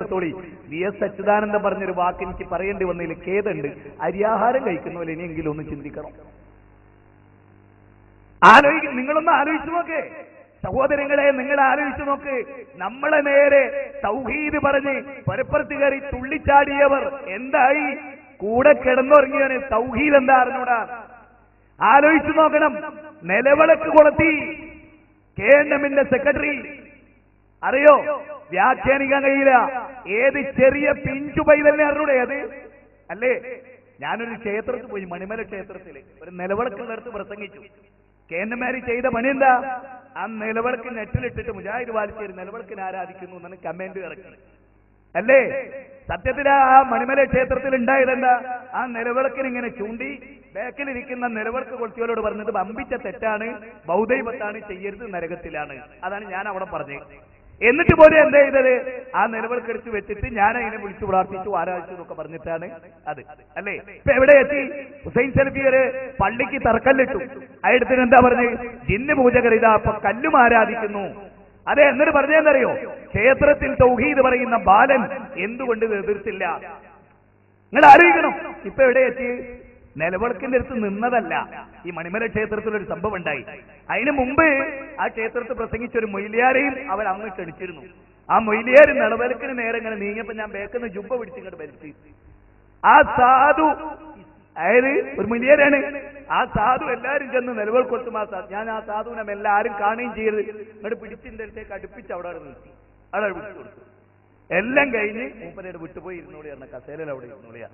കൊടുത്തോളി. VS Achuthanandan പറഞ്ഞൊരു വാക്ക് എനിക്ക് പറയേണ്ടി വന്നതിൽ ഖേദമുണ്ട്. അരിയാഹാരം കഴിക്കുന്നവരെ ഇനിയെങ്കിലും ഒന്ന് ചിന്തിക്കണം. നിങ്ങളൊന്ന് ആലോചിച്ചു നോക്കേ സഹോദരങ്ങളെ, നിങ്ങൾ ആലോചിച്ചു നോക്ക്. നമ്മളെ നേരെ തൗഹീദ് പറഞ്ഞ് പരപ്പുറത്ത് കയറി തുള്ളിച്ചാടിയവർ എന്തായി? കൂടെ കിടന്നുറങ്ങിയവന് തൗഹീദ് എന്താ അറിഞ്ഞൂടാ. ആലോചിച്ചു നോക്കണം. നിലവിളക്ക് കൊളുത്തി KNM സെക്രട്ടറി അറിയോ? വ്യാഖ്യാനിക്കാൻ കഴിയില്ല. ഏത് ചെറിയ പിഞ്ചു പൈതലിനെ അറിഞ്ഞൂടെ അത്? അല്ലേ? ഞാനൊരു ക്ഷേത്രത്തിൽ പോയി, മണിമല ക്ഷേത്രത്തില് ഒരു നിലവിളക്കുള്ളടുത്ത് പ്രസംഗിച്ചു. KNM ചെയ്ത പണി എന്താ? ആ നിലവിളക്ക് നെറ്റിലിട്ടിട്ട് മുജാഹിദ് വാലിച്ചേരി നിലവിളക്കിനെ ആരാധിക്കുന്നു എന്നാണ് കമന്റ് ഇറക്കി. അല്ലേ? സത്യത്തിൽ ആ മണിമല ക്ഷേത്രത്തിൽ ഉണ്ടായതെന്താ? ആ നിലവിളക്കിന് ഇങ്ങനെ ചൂണ്ടി ബാക്കിലിരിക്കുന്ന നിലവിളക്ക് കൊളുത്തിയോട് പറഞ്ഞത് വമ്പിച്ച തെറ്റാണ്, ബൗദ്ധൈവത്താണ്, ചെയ്യരുത്, നരകത്തിലാണ്. അതാണ് ഞാൻ അവിടെ പറഞ്ഞത്. എന്നിട്ട് പോലും എന്താ ചെയ്തത്? ആ നിലവിളക്കെടുത്ത് വെച്ചിട്ട് ഞാൻ അതിനെ വിളിച്ചു പ്രാർത്ഥിച്ചു, ആരാധിച്ചു എന്നൊക്കെ പറഞ്ഞിട്ടാണ് അത്. അല്ലേ? ഇപ്പൊ എവിടെ എത്തി? ഹുസൈൻ സലഫിയര് പള്ളിക്ക് തറക്കല്ലിട്ടു. അയെടുത്തിന് എന്താ പറഞ്ഞ്? ജിന്ന് പൂജകർ ഇതാ അപ്പൊ കല്ലും ആരാധിക്കുന്നു. അതെ, എന്നിട്ട് പറഞ്ഞെന്നറിയോ? ക്ഷേത്രത്തിൽ തൗഹീദ് പറയുന്ന ബാലൻ എന്തുകൊണ്ട് എതിർത്തില്ല? നിങ്ങൾ ആലോചിക്കണം. ഇപ്പൊ എവിടെ എത്തി? നിലവിളക്കിന്റെ അടുത്ത് നിന്നതല്ല. ഈ മണിമല ക്ഷേത്രത്തിലൊരു സംഭവം ഉണ്ടായി. അതിനു മുമ്പ് ആ ക്ഷേത്രത്തിൽ പ്രസംഗിച്ച ഒരു മൊയ്ലിയാരെയും അവർ അന്ന് ക്ഷണിച്ചിരുന്നു. ആ മൊയ്ലിയാർ നിലവിളക്കിന് നേരെ ഇങ്ങനെ നീങ്ങിയപ്പോ ഞാൻ ബേക്കുന്ന ജുബ്ബ പിടിച്ചിങ്ങോട്ട് വലിച്ചു. ആ സാധു, അതായത് ഒരു മൊയ്ലിയാരാണ്, ആ സാധു എല്ലാരും ചെന്ന് നിലവിളക്ക് കൊടുത്തും ഞാൻ ആ സാധുവിനെ എല്ലാരും കാണുകയും ചെയ്ത് ഇങ്ങോട്ട് പിടിച്ചിന്റെ അടുത്തേക്ക് അടുപ്പിച്ച് അവിടെ നിർത്തി. അവിടെ വിളിച്ചു കൊടുത്തു. എല്ലാം കഴിഞ്ഞ് മൂപ്പനോട് വിട്ടുപോയി ഇരുന്നോളി പറഞ്ഞ കസേരയിൽ അവിടെ ഇരുന്നോളിയാ.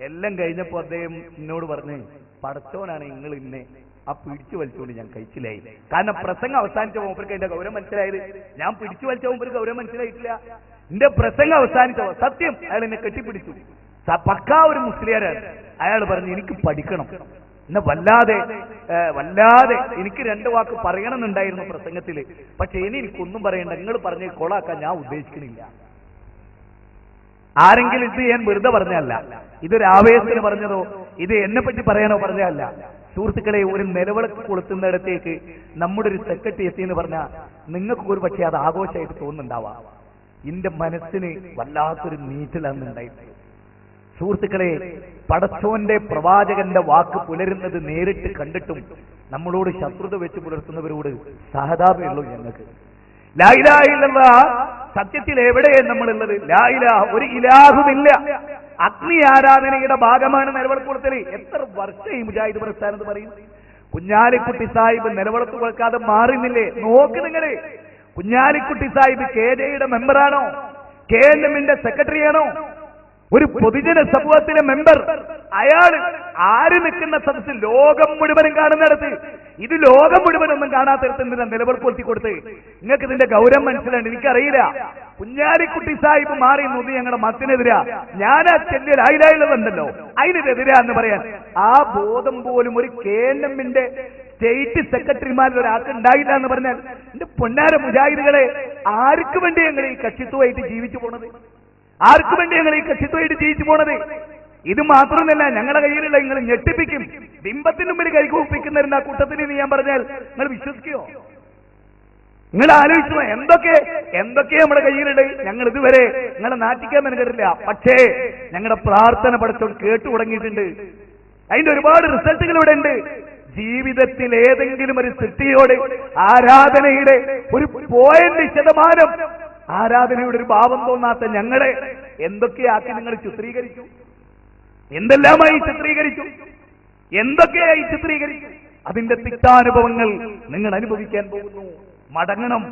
എല്ലാം കഴിഞ്ഞപ്പോ അദ്ദേഹം എന്നോട് പറഞ്ഞ്, പടച്ചോനാണ് നിങ്ങൾ ഇന്നെ ആ പിടിച്ചു വലിച്ചുകൊണ്ട് ഞാൻ കഴിച്ചില്ലായി. കാരണം പ്രസംഗം അവസാനിച്ച മൂപ്പർക്ക് എന്റെ ഗൗരവം മനസ്സിലായത്. ഞാൻ പിടിച്ചു വലിച്ച മൂപ്പർക്ക് ഗൗരവം മനസ്സിലായിട്ടില്ല. എന്റെ പ്രസംഗം അവസാനിച്ചോ സത്യം അയാൾ എന്നെ കെട്ടിപ്പിടിച്ചു. പക്കാ ഒരു മുസ്ലിയാരാണ്. അയാൾ പറഞ്ഞു എനിക്ക് പഠിക്കണം. എന്നെ വല്ലാതെ എനിക്ക് 2 വാക്ക് പറയണമെന്നുണ്ടായിരുന്നു പ്രസംഗത്തില്. പക്ഷെ എനിക്കൊന്നും പറയണ്ട, നിങ്ങൾ പറഞ്ഞ് കൊളാക്കാൻ ഞാൻ ഉദ്ദേശിക്കുന്നില്ല. ആരെങ്കിലും ഇത് ഞാൻ വെറുതെ പറഞ്ഞല്ല, ഇതൊരു ആവേശത്തിന് പറഞ്ഞതോ ഇത് എന്നെ പറ്റി പറയാനോ പറഞ്ഞതല്ല. സുഹൃത്തുക്കളെ, ഒരു നിലവിളക്ക് കൊളുത്തുന്നിടത്തേക്ക് നമ്മുടെ ഒരു സെക്രട്ടറി എത്തിയെന്ന് പറഞ്ഞാൽ നിങ്ങൾക്ക് ഒരു പക്ഷേ അത് ആഘോഷമായിട്ട് തോന്നുന്നുണ്ടാവാം. എന്റെ മനസ്സിന് വല്ലാത്തൊരു നീറ്റലാണ് ഉണ്ടായിരുന്നത്. സുഹൃത്തുക്കളെ, പടച്ചോന്റെ പ്രവാചകന്റെ വാക്ക് പുലരുന്നത് നേരിട്ട് കണ്ടിട്ടും നമ്മളോട് ശത്രുത വെച്ച് പുലർത്തുന്നവരോട് സഹതാപമുള്ളൂ ഞങ്ങൾക്ക്. ലാ ഇലാഹ ഇല്ലല്ലാഹ് സത്യത്തിൽ എവിടെയാണ് നമ്മളുള്ളത്? ലാ ഇലാഹ, ഒരു ഇലാഹുമില്ല. അഗ്നി ആരാധനയുടെ ഭാഗമാണ് നിലവിളക്ക് കൊടുത്തല്. എത്ര വർഷം ഈ മുജാഹിദ് പ്രസ്ഥാനത്ത് പറയും? കുഞ്ഞാലിക്കുട്ടി സാഹിബ് നിലവിളക്ക് കൊടുക്കാതെ മാറുന്നില്ലേ? നോക്ക് നിങ്ങള്. കുഞ്ഞാലിക്കുട്ടി സാഹിബ് KJയുടെ മെമ്പറാണോ? KNM സെക്രട്ടറിയാണോ? ഒരു പൊതുജന സമൂഹത്തിലെ മെമ്പർ. അയാൾ ആര് നിൽക്കുന്ന സദസ്സിൽ ലോകം മുഴുവനും കാണുന്നിടത്ത് ഇത് ലോകം മുഴുവനൊന്നും കാണാത്തിടത്ത് എന്തിനാ നിലവിളക്ക് കൊളുത്തി കൊടുത്ത്? നിങ്ങൾക്ക് ഇതിന്റെ ഗൗരവം മനസ്സിലാണ്. എനിക്കറിയില്ല. കുഞ്ഞാലിക്കുട്ടി സാഹിബ് മാറി നോക്കി ഞങ്ങളുടെ മത്തിനെതിരാ, ഞാൻ ആ ചെല്ലിൽ ആയിലായുള്ളതുണ്ടല്ലോ അതിനെതിരാ എന്ന് പറയാൻ ആ ബോധം പോലും ഒരു KNM സ്റ്റേറ്റ് സെക്രട്ടറിമാരിൽ ഒരാൾക്ക് ഉണ്ടായില്ല എന്ന് പറഞ്ഞാൽ എന്റെ പൊന്നാര മുജാഹിദുകളെ, ആർക്ക് വേണ്ടി ഞങ്ങൾ ഈ കക്ഷിത്വമായിട്ട് ജീവിച്ചു പോണത്? ആർക്കു വേണ്ടി ഞങ്ങൾ ഈ കക്ഷിത്വമായിട്ട് ജീവിച്ചു പോണത്? ഇത് മാത്രമല്ല, ഞങ്ങളുടെ കയ്യിലുള്ള നിങ്ങൾ ഞെട്ടിപ്പിക്കും. ബിംബത്തിന് മുമ്പിൽ കൈകൂപ്പിക്കുന്നവരുന്ന ആ കൂട്ടത്തിൽ എന്ന് ഞാൻ പറഞ്ഞാൽ നിങ്ങൾ വിശ്വസിക്കുമോ? നിങ്ങൾ ആലോചിച്ചു എന്തൊക്കെ നമ്മുടെ കയ്യിലുണ്ട്. ഞങ്ങൾ ഇതുവരെ നിങ്ങളെ നാട്ടിക്കാൻ മെനക്കെട്ടില്ല. പക്ഷേ ഞങ്ങളുടെ പ്രാർത്ഥന പഠിച്ചോൾ കേട്ടു തുടങ്ങിയിട്ടുണ്ട്. അതിന്റെ ഒരുപാട് റിസൾട്ടുകൾ ഇവിടെ ഉണ്ട്. ജീവിതത്തിൽ ഏതെങ്കിലും ഒരു സൃഷ്ടിയോട് ആരാധനയുടെ ഒരു 0% ആരാധനയുടെ ഒരു ഭാവം തോന്നാത്ത ഞങ്ങളെ എന്തൊക്കെയാക്കി നിങ്ങൾ ചിത്രീകരിച്ചു? എന്തെല്ലാമായി ചിത്രീകരിച്ചു? എന്തൊക്കെയായി ചിത്രീകരിച്ചു? അതിന്റെ തിക്താനുഭവങ്ങൾ നിങ്ങൾ അനുഭവിക്കാൻ പോകുന്നു. മടങ്ങണം.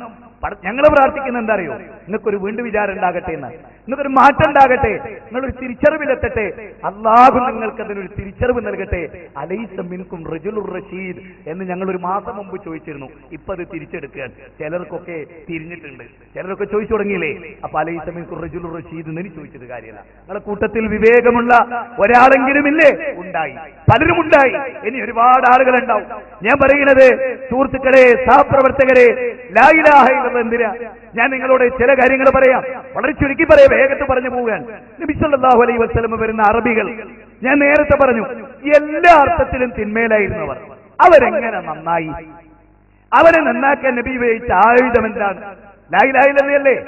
ഞങ്ങൾ പ്രാർത്ഥിക്കുന്ന എന്താ അറിയോ? നിങ്ങൾക്കൊരു വീണ്ടും വിചാരം ഉണ്ടാകട്ടെ എന്ന്, നിങ്ങൾക്കൊരു മാറ്റം ഉണ്ടാകട്ടെ, നിങ്ങളൊരു തിരിച്ചറിവിലെത്തട്ടെ. അല്ലാഹു നിങ്ങൾക്ക് അതിനൊരു തിരിച്ചറിവ് നൽകട്ടെ. അലൈസ മിൻകും റജുലുർ റഷീദ് എന്ന് ഞങ്ങൾ ഒരു മാസം മുമ്പ് ചോദിച്ചിരുന്നു. ഇപ്പൊ അത് തിരിച്ചെടുക്കാൻ ചിലർക്കൊക്കെ തിരിഞ്ഞിട്ടുണ്ട്. ചിലരൊക്കെ ചോദിച്ചു തുടങ്ങിയില്ലേ? അപ്പൊ അലൈസ മിൻകും റജുലുർ റഷീദ് എന്ന് എനിക്ക് ചോദിച്ചത് കാര്യമല്ല. നിങ്ങളുടെ കൂട്ടത്തിൽ വിവേകമുള്ള ഒരാളെങ്കിലും ഇല്ലേ? ഉണ്ടായി, പലരും ഉണ്ടായി. ഇനി ഒരുപാട് ആളുകൾ ഉണ്ടാവും. ഞാൻ പറയുന്നത് സുഹൃത്തുക്കളെ, സഹപ്രവർത്തകരെ, ലാ ഇലാഹ ഇല്ലല്ലാഹ് എന്തിനാ? ഞാൻ നിങ്ങളോട് ചില കാര്യങ്ങൾ പറയാം, വളരെ ചുരുക്കി പറയാം, വേഗത്തിൽ പറഞ്ഞു പോകാൻ. നബി സല്ലല്ലാഹു അലൈഹി വസല്ലം വരുന്ന അറബികൾ, ഞാൻ നേരത്തെ പറഞ്ഞു, എല്ലാ അർത്ഥത്തിലും തിന്മയിലായിരുന്നവർ. അവരെങ്ങനെ നന്നായി? അവരെ നന്നാക്കാൻ നബി ഉപയോഗിച്ച ആയുധം എന്താണ്? ലാ ഇലാഹ ഇല്ലല്ലാഹ്.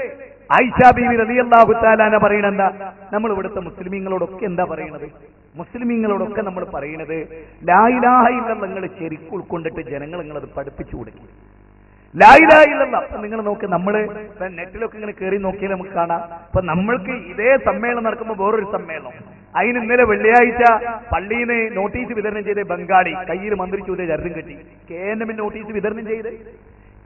ആയിഷാ ബീവി റളിയല്ലാഹു തആല അൻഹ പറയണെന്താ, നമ്മൾ ഇവിടുത്തെ മുസ്ലിമീങ്ങളോടൊക്കെ എന്താ പറയണത്? മുസ്ലിമീങ്ങളോടൊക്കെ നമ്മൾ പറയണത് ലാ ഇലാഹ ഇല്ലല്ലാഹ് നിങ്ങൾ ശരിക്കും ഉൾക്കൊണ്ടിട്ട് ജനങ്ങൾ നിങ്ങളത് പഠിപ്പിച്ചു കൊടുക്കും. ലാ ഇലാഹ ഇല്ലല്ലാഹ്. അപ്പൊ നിങ്ങൾ നോക്ക്, നമ്മള് നെറ്റിലൊക്കെ ഇങ്ങനെ കയറി നോക്കിയാൽ നമുക്ക് കാണാം. അപ്പൊ നമ്മൾക്ക് ഇതേ സമ്മേളനം നടക്കുമ്പോൾ വേറൊരു സമ്മേളനം, അതിന് ഇന്നലെ വെള്ളിയാഴ്ച പള്ളിയിൽ നിന്ന് നോട്ടീസ് വിതരണം ചെയ്ത് ബംഗാളി കയ്യിൽ മന്ത്രിച്ചു ചരടും കെട്ടി KNM നോട്ടീസ് വിതരണം ചെയ്ത്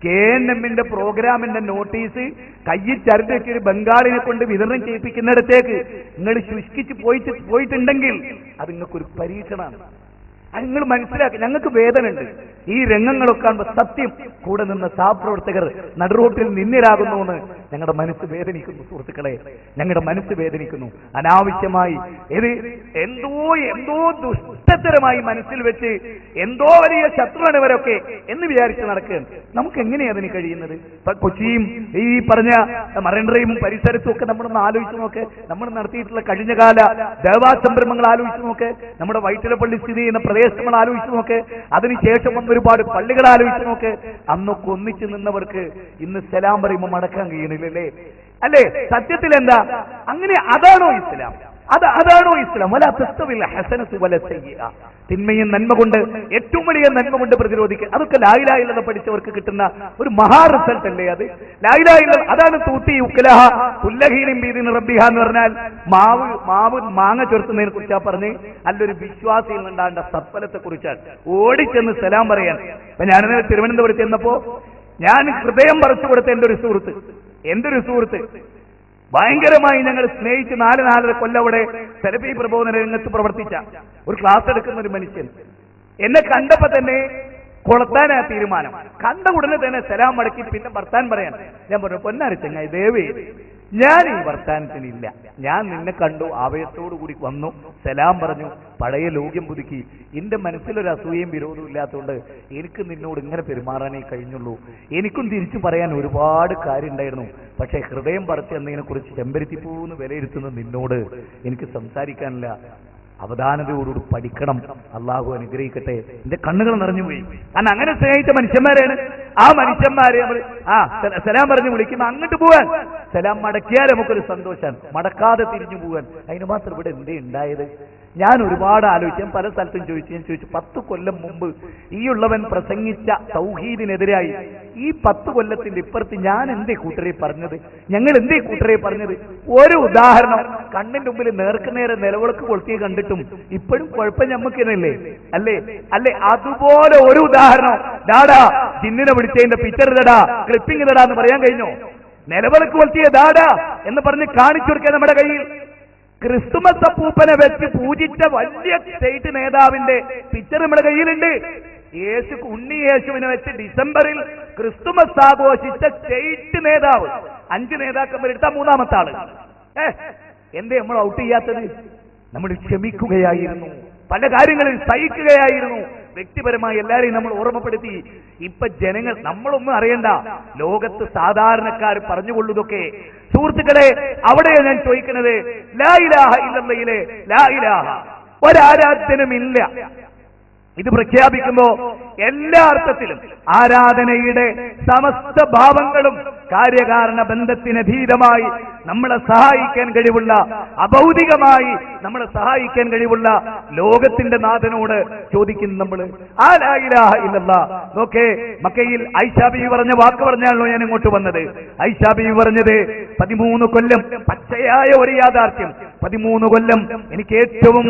KNM പ്രോഗ്രാമിന്റെ നോട്ടീസ് കയ്യിൽ ചരട് വെച്ച് ഒരു ബംഗാളിനെ കൊണ്ട് വിതരണം ചെയ്യിപ്പിക്കുന്നിടത്തേക്ക് നിങ്ങൾ ശുഷ്കിച്ച് പോയിട്ടുണ്ടെങ്കിൽ അത് നിങ്ങൾക്കൊരു പരീക്ഷണമാണ്. അത് നിങ്ങൾ മനസ്സിലാക്കി. ഞങ്ങൾക്ക് വേദന ഉണ്ട് ഈ രംഗങ്ങളൊക്കെ കാണുമ്പോൾ. സത്യം, കൂടെ നിന്ന സഹപ്രവർത്തകർ നടുറോട്ടിൽ നിന്നിരാകുന്നു എന്ന് ഞങ്ങളുടെ മനസ്സ് വേദനിക്കുന്നു. സുഹൃത്തുക്കളെ, ഞങ്ങളുടെ മനസ്സ് വേദനിക്കുന്നു. അനാവശ്യമായി ഇത് എന്തോ ദുഷ്ടതരമായി മനസ്സിൽ വെച്ച് എന്തോ വലിയ ശത്രുവാണ് ഇവരൊക്കെ എന്ന് വിചാരിച്ച് നടക്കുകയാണ്. നമുക്ക് എങ്ങനെയാണ് അതിന് കഴിയുന്നത്? കൊച്ചിയും ഈ പറഞ്ഞ മറൈൻ ഡ്രൈവും പരിസരത്തും ഒക്കെ നമ്മളൊന്ന് ആലോചിച്ച് നോക്ക്. നമ്മൾ നടത്തിയിട്ടുള്ള കഴിഞ്ഞകാല ദേവാ സംരംഭങ്ങൾ ആലോചിച്ച് നോക്ക്. നമ്മുടെ വൈറ്റിലപ്പള്ളി സ്ഥിതി ചെയ്യുന്ന പ്രദേശങ്ങൾ ആലോചിച്ച് നോക്ക്. അതിനുശേഷം വന്ന ഒരുപാട് പള്ളികൾ ആലോചിച്ച് നോക്ക്. അന്നൊക്കെ ഒന്നിച്ചു നിന്നവർക്ക് ഇന്ന് സലാം പറയുമ്പോൾ മടക്കാൻ കഴിയണില്ലല്ലേ? അല്ലേ? സത്യത്തിൽ എന്താ അങ്ങനെ? അതാണോ ഇസ്ലാം? അതാണോ ഇസ്ലാം? വലാ തസ്തവിൽ ഹസനതു വലാ സയ്യിഅ. തിന്മയും നന്മ കൊണ്ട്, ഏറ്റവും വലിയ നന്മ കൊണ്ട് പ്രതിരോധിക്കുക. അതൊക്കെ ലാ ഇലാഹ ഇല്ലല്ലാഹ് പഠിച്ചവർക്ക് കിട്ടുന്ന ഒരു മഹാ റിസൾട്ട് അല്ലേ അത്? ലാ ഇലാഹ ഇല്ലല്ലാഹ് അതാണ് തൂത്തി ഉക്കലഹ കുല്ലഹീനിൻ ബിദിൻ റബ്ബിഹ എന്ന് പറഞ്ഞാൽ മാവ് മാങ്ങ ചേർത്തുന്നതിനെ കുറിച്ചാ പറഞ്ഞ്. നല്ലൊരു വിശ്വാസിയിൽ നിന്നുണ്ടാകേണ്ട സത്ഫലത്തെ കുറിച്ചാണ്. ഓടിച്ചെന്ന് സലാം പറയാൻ. അപ്പൊ ഞാനിന്ന് തിരുവനന്തപുരത്ത് ചെന്നപ്പോ ഞാൻ ഹൃദയം പറിച്ചു കൊടുത്ത എന്റെ ഒരു സുഹൃത്ത് ഭയങ്കരമായി ഞങ്ങൾ സ്നേഹിച്ച് 4 കൊല്ലം അവിടെ സെലഫി പ്രബോധന രംഗത്ത് പ്രവർത്തിച്ച ഒരു ക്ലാസ് എടുക്കുന്ന ഒരു മനുഷ്യൻ എന്നെ കണ്ടപ്പോ തന്നെ കൊളത്താനാ തീരുമാനം. കണ്ട ഉടനെ തന്നെ സലാം മടക്കി പിന്നെ വർത്താൻ പറയാൻ ഞാൻ പറഞ്ഞു, പൊന്നാരി ചങ്ങായി ദയവേ ഞാൻ ഈ വർത്താനത്തിനില്ല. ഞാൻ നിന്നെ കണ്ടു, ആവേശത്തോടു കൂടി വന്നു, സലാം പറഞ്ഞു, പഴയ ലോക്യം പുതുക്കി. എന്റെ മനസ്സിലൊരു അസൂയയും വിരോധവും ഇല്ലാത്തതുകൊണ്ട് എനിക്ക് നിന്നോട് ഇങ്ങനെ പെരുമാറാനേ കഴിഞ്ഞുള്ളൂ. എനിക്കും തിരിച്ചു പറയാൻ ഒരുപാട് കാര്യം ഉണ്ടായിരുന്നു. പക്ഷെ ഹൃദയം പറിച്ച് എന്നതിനെ കുറിച്ച് ചെമ്പരത്തിപ്പൂന്ന് വിലയിരുത്തുന്ന നിന്നോട് എനിക്ക് സംസാരിക്കാനില്ല. അവധാനതയോടുകൂടി പഠിക്കണം. അള്ളാഹു അനുഗ്രഹിക്കട്ടെ. എന്റെ കണ്ണുകൾ നിറഞ്ഞുപോയി. കാരണം അങ്ങനെ സ്നേഹിച്ച മനുഷ്യന്മാരാണ്. ആ മനുഷ്യന്മാരെ നമ്മൾ സലാം പറഞ്ഞു വിളിക്കുമ്പോൾ അങ്ങോട്ട് പോകാൻ, സലാം മടക്കിയാൽ നമുക്കൊരു സന്തോഷമാണ്. മടക്കാതെ തിരിഞ്ഞു പോകാൻ. അതിന് മാത്രം ഇവിടെ എന്തേ ഉണ്ടായത്? ഞാൻ ഒരുപാട് ആലോചിച്ചു. പല സ്ഥലത്തും ചോദിച്ചു 10 കൊല്ലം മുമ്പ് ഈ ഉള്ളവൻ പ്രസംഗിച്ച തൗഹീദിനെതിരായി ഈ 10 കൊല്ലത്തിന്റെ ഇപ്പുറത്ത് ഞാൻ എന്തേ കൂട്ടരെ പറഞ്ഞത്? ഞങ്ങൾ എന്തേ കൂട്ടരെ പറഞ്ഞത്? ഒരു ഉദാഹരണം, കണ്ണിന്റെ മുമ്പിൽ നേർക്കുനേരെ നിലവിളക്ക് കൊളുത്തിയെ കണ്ടിട്ടും ഇപ്പോഴും കുഴപ്പം ഞമ്മക്ക് തന്നെയല്ലേ? അല്ലേ? അതുപോലെ ഒരു ഉദാഹരണം, ഡാഡാ ജിന്നിനെ പിടിച്ചതിന്റെ പിക്ചർ ഇതടാ, ക്ലിപ്പിംഗ് ഇതടാ എന്ന് പറയാൻ കഴിഞ്ഞോ? നിലവിളക്ക് കൊളുത്തിയ ഡാഡാ എന്ന് പറഞ്ഞ് കാണിച്ചു കൊടുക്കാൻ നമ്മുടെ കയ്യിൽ. ക്രിസ്തുമസ് അപ്പൂപ്പനെ വെച്ച് പൂജിച്ച വലിയ സ്റ്റേറ്റ് നേതാവിന്റെ പിക്ചർ നമ്മുടെ കയ്യിലുണ്ട്. ഉണ്ണി യേശുവിനെ വെച്ച് ഡിസംബറിൽ ക്രിസ്തുമസ് ആഘോഷിച്ച സ്റ്റേറ്റ് നേതാവ്. 5 നേതാക്കന്മാരെടുത്ത 3ാമത്തെ ആള്. എന്തേ നമ്മൾ ഔട്ട് ചെയ്യാത്തത്? നമ്മൾ ക്ഷമിക്കുകയായിരുന്നു, പല കാര്യങ്ങളിൽ സഹിക്കുകയായിരുന്നു. വ്യക്തിപരമായി എല്ലാരെയും നമ്മൾ ഓർമ്മപ്പെടുത്തി. ഇപ്പൊ ജനങ്ങൾ നമ്മളൊന്നും അറിയണ്ട, ലോകത്ത് സാധാരണക്കാർ പറഞ്ഞുകൊള്ളുതൊക്കെ. സുഹൃത്തുക്കളെ, അവിടെയാണ് ഞാൻ ചോദിക്കുന്നത്, ലാ ഇലാഹ ഇല്ലല്ലാഹിലെ ലാ ഇലാഹ, ഒരാരാധ്യനുമില്ല. ഇത് പ്രഖ്യാപിക്കുമ്പോ എല്ലാ അർത്ഥത്തിലും ആരാധനയുടെ സമസ്ത ഭാവങ്ങളും കാര്യകാരണ ബന്ധത്തിനധീതമായി നമ്മളെ സഹായിക്കാൻ കഴിവുള്ള, അഭൗതികമായി നമ്മളെ സഹായിക്കാൻ കഴിവുള്ള ലോകത്തിന്റെ നാഥനോട് ചോദിക്കുന്നു നമ്മൾ. ആ ലാ ഇലാഹ ഇല്ലല്ലാഹ്. നോക്കേ, മക്കയിൽ ആയിഷാ ബീവി പറഞ്ഞ വാക്ക് പറഞ്ഞാണല്ലോ ഞാൻ ഇങ്ങോട്ട് വന്നത്. ആയിഷാ ബീവി പറഞ്ഞത് 13 കൊല്ലം പച്ചയായ ഒരു യാഥാർത്ഥ്യം. 13 കൊല്ലം എനിക്ക് ഏറ്റവും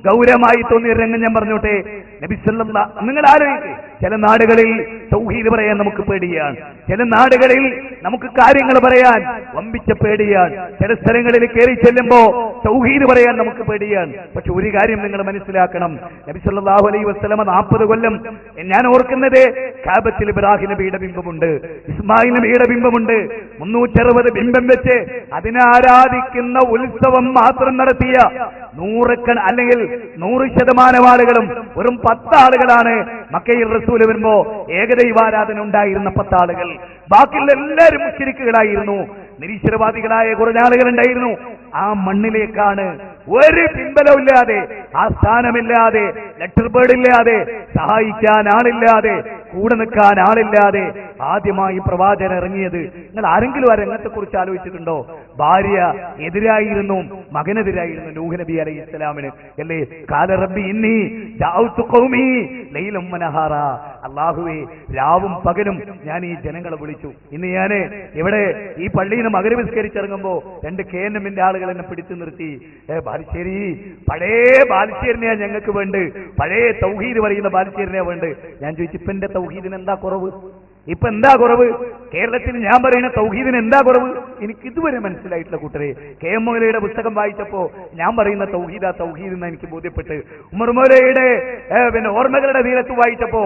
ഗൗരവമായി തോന്നിയ രംഗം ഞാൻ പറഞ്ഞോട്ടെ. നബി സല്ലല്ലാഹു, നിങ്ങൾ ആലോചിക്കുക, ചില നാടുകളിൽ തൗഹീദ് പറയാൻ നമുക്ക് പേടിയാണ്, ചില നാടുകളിൽ നമുക്ക് കാര്യങ്ങൾ പറയാൻ വമ്പിച്ച പേടിയാണ്, ചില സ്ഥലങ്ങളിൽ കയറി ചെല്ലുമ്പോ തൗഹീദ് പറയാൻ നമുക്ക് പേടിയാണ്. പക്ഷെ ഒരു കാര്യം നിങ്ങൾ മനസ്സിലാക്കണം, നബി സല്ലല്ലാഹു അലൈഹി വസല്ലമ 40 കൊല്ലം, ഞാൻ ഓർക്കുന്നത് കാബത്തിൽ ഇബ്രാഹിം നബിയുടെ ബിംബമുണ്ട്, ഇസ്മായിൽ നബിയുടെ ബിംബമുണ്ട്, 360 ബിംബം വെച്ച് അതിനെ ആരാധിക്കുന്ന ഉത്സവം മാത്രം നടത്തിയ 100% ആളുകളും വെറും 10 ആളുകളാണ് മക്കയിൽ റസൂൽ വരുമ്പോ ഏകദൈവാരാധന ഉണ്ടായിരുന്ന 10 ആളുകൾ. ബാക്കിയുള്ള എല്ലാവരും മുശ്രിക്കുകളായിരുന്നു, നിരീശ്വരവാദികളായ കുറേ ആളുകൾ ഉണ്ടായിരുന്നു. ആ മണ്ണിലേക്കാണ് ഒരു പിൻബലമില്ലാതെ, ആസ്ഥാനമില്ലാതെ, ലെറ്റർ ബേർഡില്ലാതെ, സഹായിക്കാൻ ആളില്ലാതെ, കൂടെ നിൽക്കാൻ ആളില്ലാതെ ആദ്യമായി പ്രവാചകൻ ഇറങ്ങിയത് നിങ്ങൾ ആരെങ്കിലും ആ രംഗത്തെ കുറിച്ച് ആലോചിച്ചിട്ടുണ്ടോ? ഭാര്യ എതിരായിരുന്നു, മകനെതിരായിരുന്നു നൂഹ് നബി അലൈഹി ഇസ്ലാമിന് അല്ലേ? ഖാല റബ്ബി ഇന്നി ദഅഉതു ഖൗമി ലൈലൻ വനഹാറ. അല്ലാഹുവേ, രാവും പകലും ഞാൻ ഈ ജനങ്ങളെ വിളിച്ചു. ഇന്ന് ഞാൻ ഇവിടെ ഈ പള്ളിയിൽ നിന്ന് മഗ്‌രിബ് നിസ്കരിച്ചിറങ്ങുമ്പോ 2 KNM ആളുകൾ എന്നെ പിടിച്ചു നിർത്തി. ബാലുശ്ശേരി, പഴയ ബാലുശ്ശേരിനെയാ ഞങ്ങൾക്ക് വേണ്ട, പഴയ തൗഹീദ് പറയുന്ന ബാലുശ്ശേരിനെയാ വേണ്ട. ഞാൻ ചോദിച്ചു, ഇപ്പൊ എന്റെ തൗഹീദിന് എന്താ കുറവ്? ഇപ്പൊ എന്താ കുറവ്? കേരളത്തിൽ ഞാൻ പറയുന്ന തൗഹീദിന് എന്താ കുറവ്? എനിക്ക് ഇതുവരെ മനസ്സിലായിട്ടില്ല കൂട്ടരെ. KM മൗലയുടെ പുസ്തകം വായിച്ചപ്പോ ഞാൻ പറയുന്ന തൗഹീദ് എന്ന് എനിക്ക് ബോധ്യപ്പെട്ട്, ഉമർ മൗലയുടെ ഓർമ്മകളുടെ തീരത്ത് വായിച്ചപ്പോ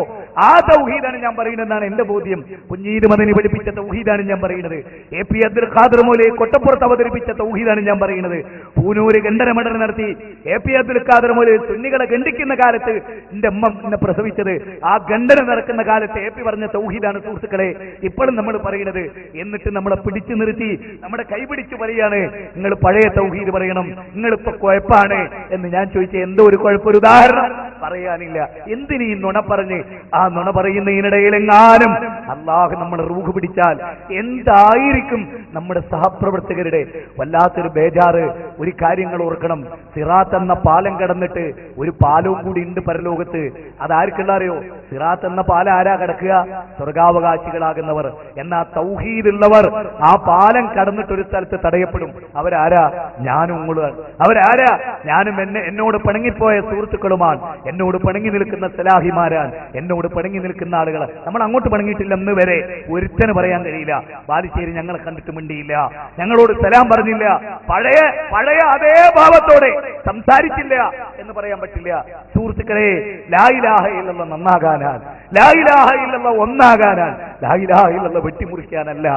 ആ തൗഹീദാണ് ഞാൻ പറയുന്നതെന്നാണ് എന്റെ ബോധ്യം. കുഞ്ഞീദ് മദനി പഠിപ്പിച്ച തൗഹീദാണ് ഞാൻ പറയുന്നത്. AP അബ്ദുൽ ഖാദർ മൗലയെ കൊട്ടപ്പുറത്ത് അവതരിപ്പിച്ച തൗഹീദാണ് ഞാൻ പറയുന്നത്. പൂനൂര് ഖണ്ഡനമടർ നടത്തി AP അബ്ദുൽ ഖാദർ മൗലയെ സുന്നികളെ ഖണ്ഡിക്കുന്ന കാലത്ത് എന്റെ അമ്മ എന്നെ പ്രസവിച്ചത്. ആ ഖണ്ഡനം നടക്കുന്ന കാലത്ത് AP പറഞ്ഞ തൗഹീദാണ് സുഹൃത്തുക്കളെ ഇപ്പോഴും നമ്മൾ പറയുന്നത്. എന്നിട്ട് നമ്മളെ പിടിച്ചു നിർത്തി നമ്മുടെ കൈപിടിച്ച് പറയാണ്, നിങ്ങൾ പഴയ തൗഹീദ് പറയണം, നിങ്ങളിപ്പോ കുഴപ്പാണ് എന്ന്. ഞാൻ ചോദിച്ച എന്തോ ഒരു കുഴപ്പമൊരു ഉദാഹരണം പറയാനില്ല. എന്തിനീ നുണ പറഞ്ഞ് ആ നുണ പറയുന്നതിനിടയിലെങ്ങാനും അള്ളാഹു നമ്മൾ റൂഹ് പിടിച്ചാൽ എന്തായിരിക്കും നമ്മുടെ സഹപ്രവർത്തകരുടെ വല്ലാത്തൊരു ബേജാറ്. ഒരു കാര്യങ്ങൾ ഓർക്കണം, സിറാത്ത് എന്ന പാലം കടന്നിട്ട് ഒരു പാലവും കൂടി ഉണ്ട് പരലോകത്ത്. അതാർക്കുള്ള അറിയോ? സിറാത്ത് എന്ന പാലം ആരാ കിടക്കുക? സ്വർഗാവകാശികളാകുന്നവർ. എന്നാ തൗഹീദുള്ളവർ ആ പാലം കടന്നിട്ട് ഒരു സ്ഥലത്ത് തടയപ്പെടും. അവരാരാ? ഞാനും നിങ്ങളുമാണ്. അവരാരാ? ഞാനും എന്നോട് പിണങ്ങിപ്പോയ സുഹൃത്തുക്കളുമാണ്, എന്നോട് പിണങ്ങി നിൽക്കുന്ന സലാഹിമാരാണ്, എന്നോട് പിണങ്ങി നിൽക്കുന്ന ആളുകൾ. നമ്മൾ അങ്ങോട്ട് പിണങ്ങിയിട്ടില്ല എന്ന് വരെ ഒരുത്തന് പറയാൻ കഴിയില്ല. ബാലുശ്ശേരി ഞങ്ങളെ കണ്ടിട്ട് മിണ്ടിയില്ല, ഞങ്ങളോട് സലാം പറഞ്ഞില്ല, പഴയ അതേ ഭാവത്തോടെ സംസാരിച്ചില്ല എന്ന് പറയാൻ പറ്റില്ല. സുഹൃത്തുക്കളെ, ലാ ഇലാഹ ഇല്ലല്ലാഹ് നന്നാകാനാണ്, ലാ ഇലാഹ ഇല്ലല്ലാഹ് ഒന്നാകാനാണ്, ലാ ഇലാഹ ഇല്ലല്ലാഹ് വെട്ടിമുറിക്കാനല്ല,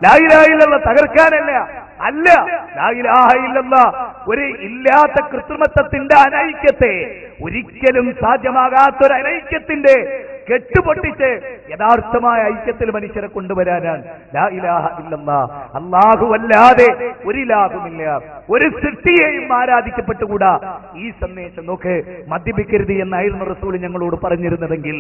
ലാ ഇലാഹ ഇല്ലല്ലാഹ് തകർക്കാനല്ല. അല്ല, ലാ ഇലാഹ ഇല്ലല്ലാഹ് ഒരു ഇല്ലാത്ത കൃത്രിമത്വത്തിന്റെ അനൈക്യത്തെ, ഒരിക്കലും സാധ്യമാകാത്തൊരു അനൈക്യത്തിന്റെ കെട്ടുപൊട്ടിച്ച് യഥാർത്ഥമായ ഐക്യത്തിൽ മനുഷ്യരെ കൊണ്ടുവരാനാണ് ലാ ഇലാഹ ഇല്ലല്ലാഹ്. അല്ലാഹുവല്ലാതെ ഒരിലാഹുമില്ല, ഒരു സൃഷ്ടിയെയും ആരാധിക്കപ്പെട്ടുകൂടാ. ഈ സന്ദേശം നോക്ക്. മദ്യപിക്കരുത് എന്നായിരുന്നു റസൂൽ ഞങ്ങളോട് പറഞ്ഞിരുന്നതെങ്കിൽ,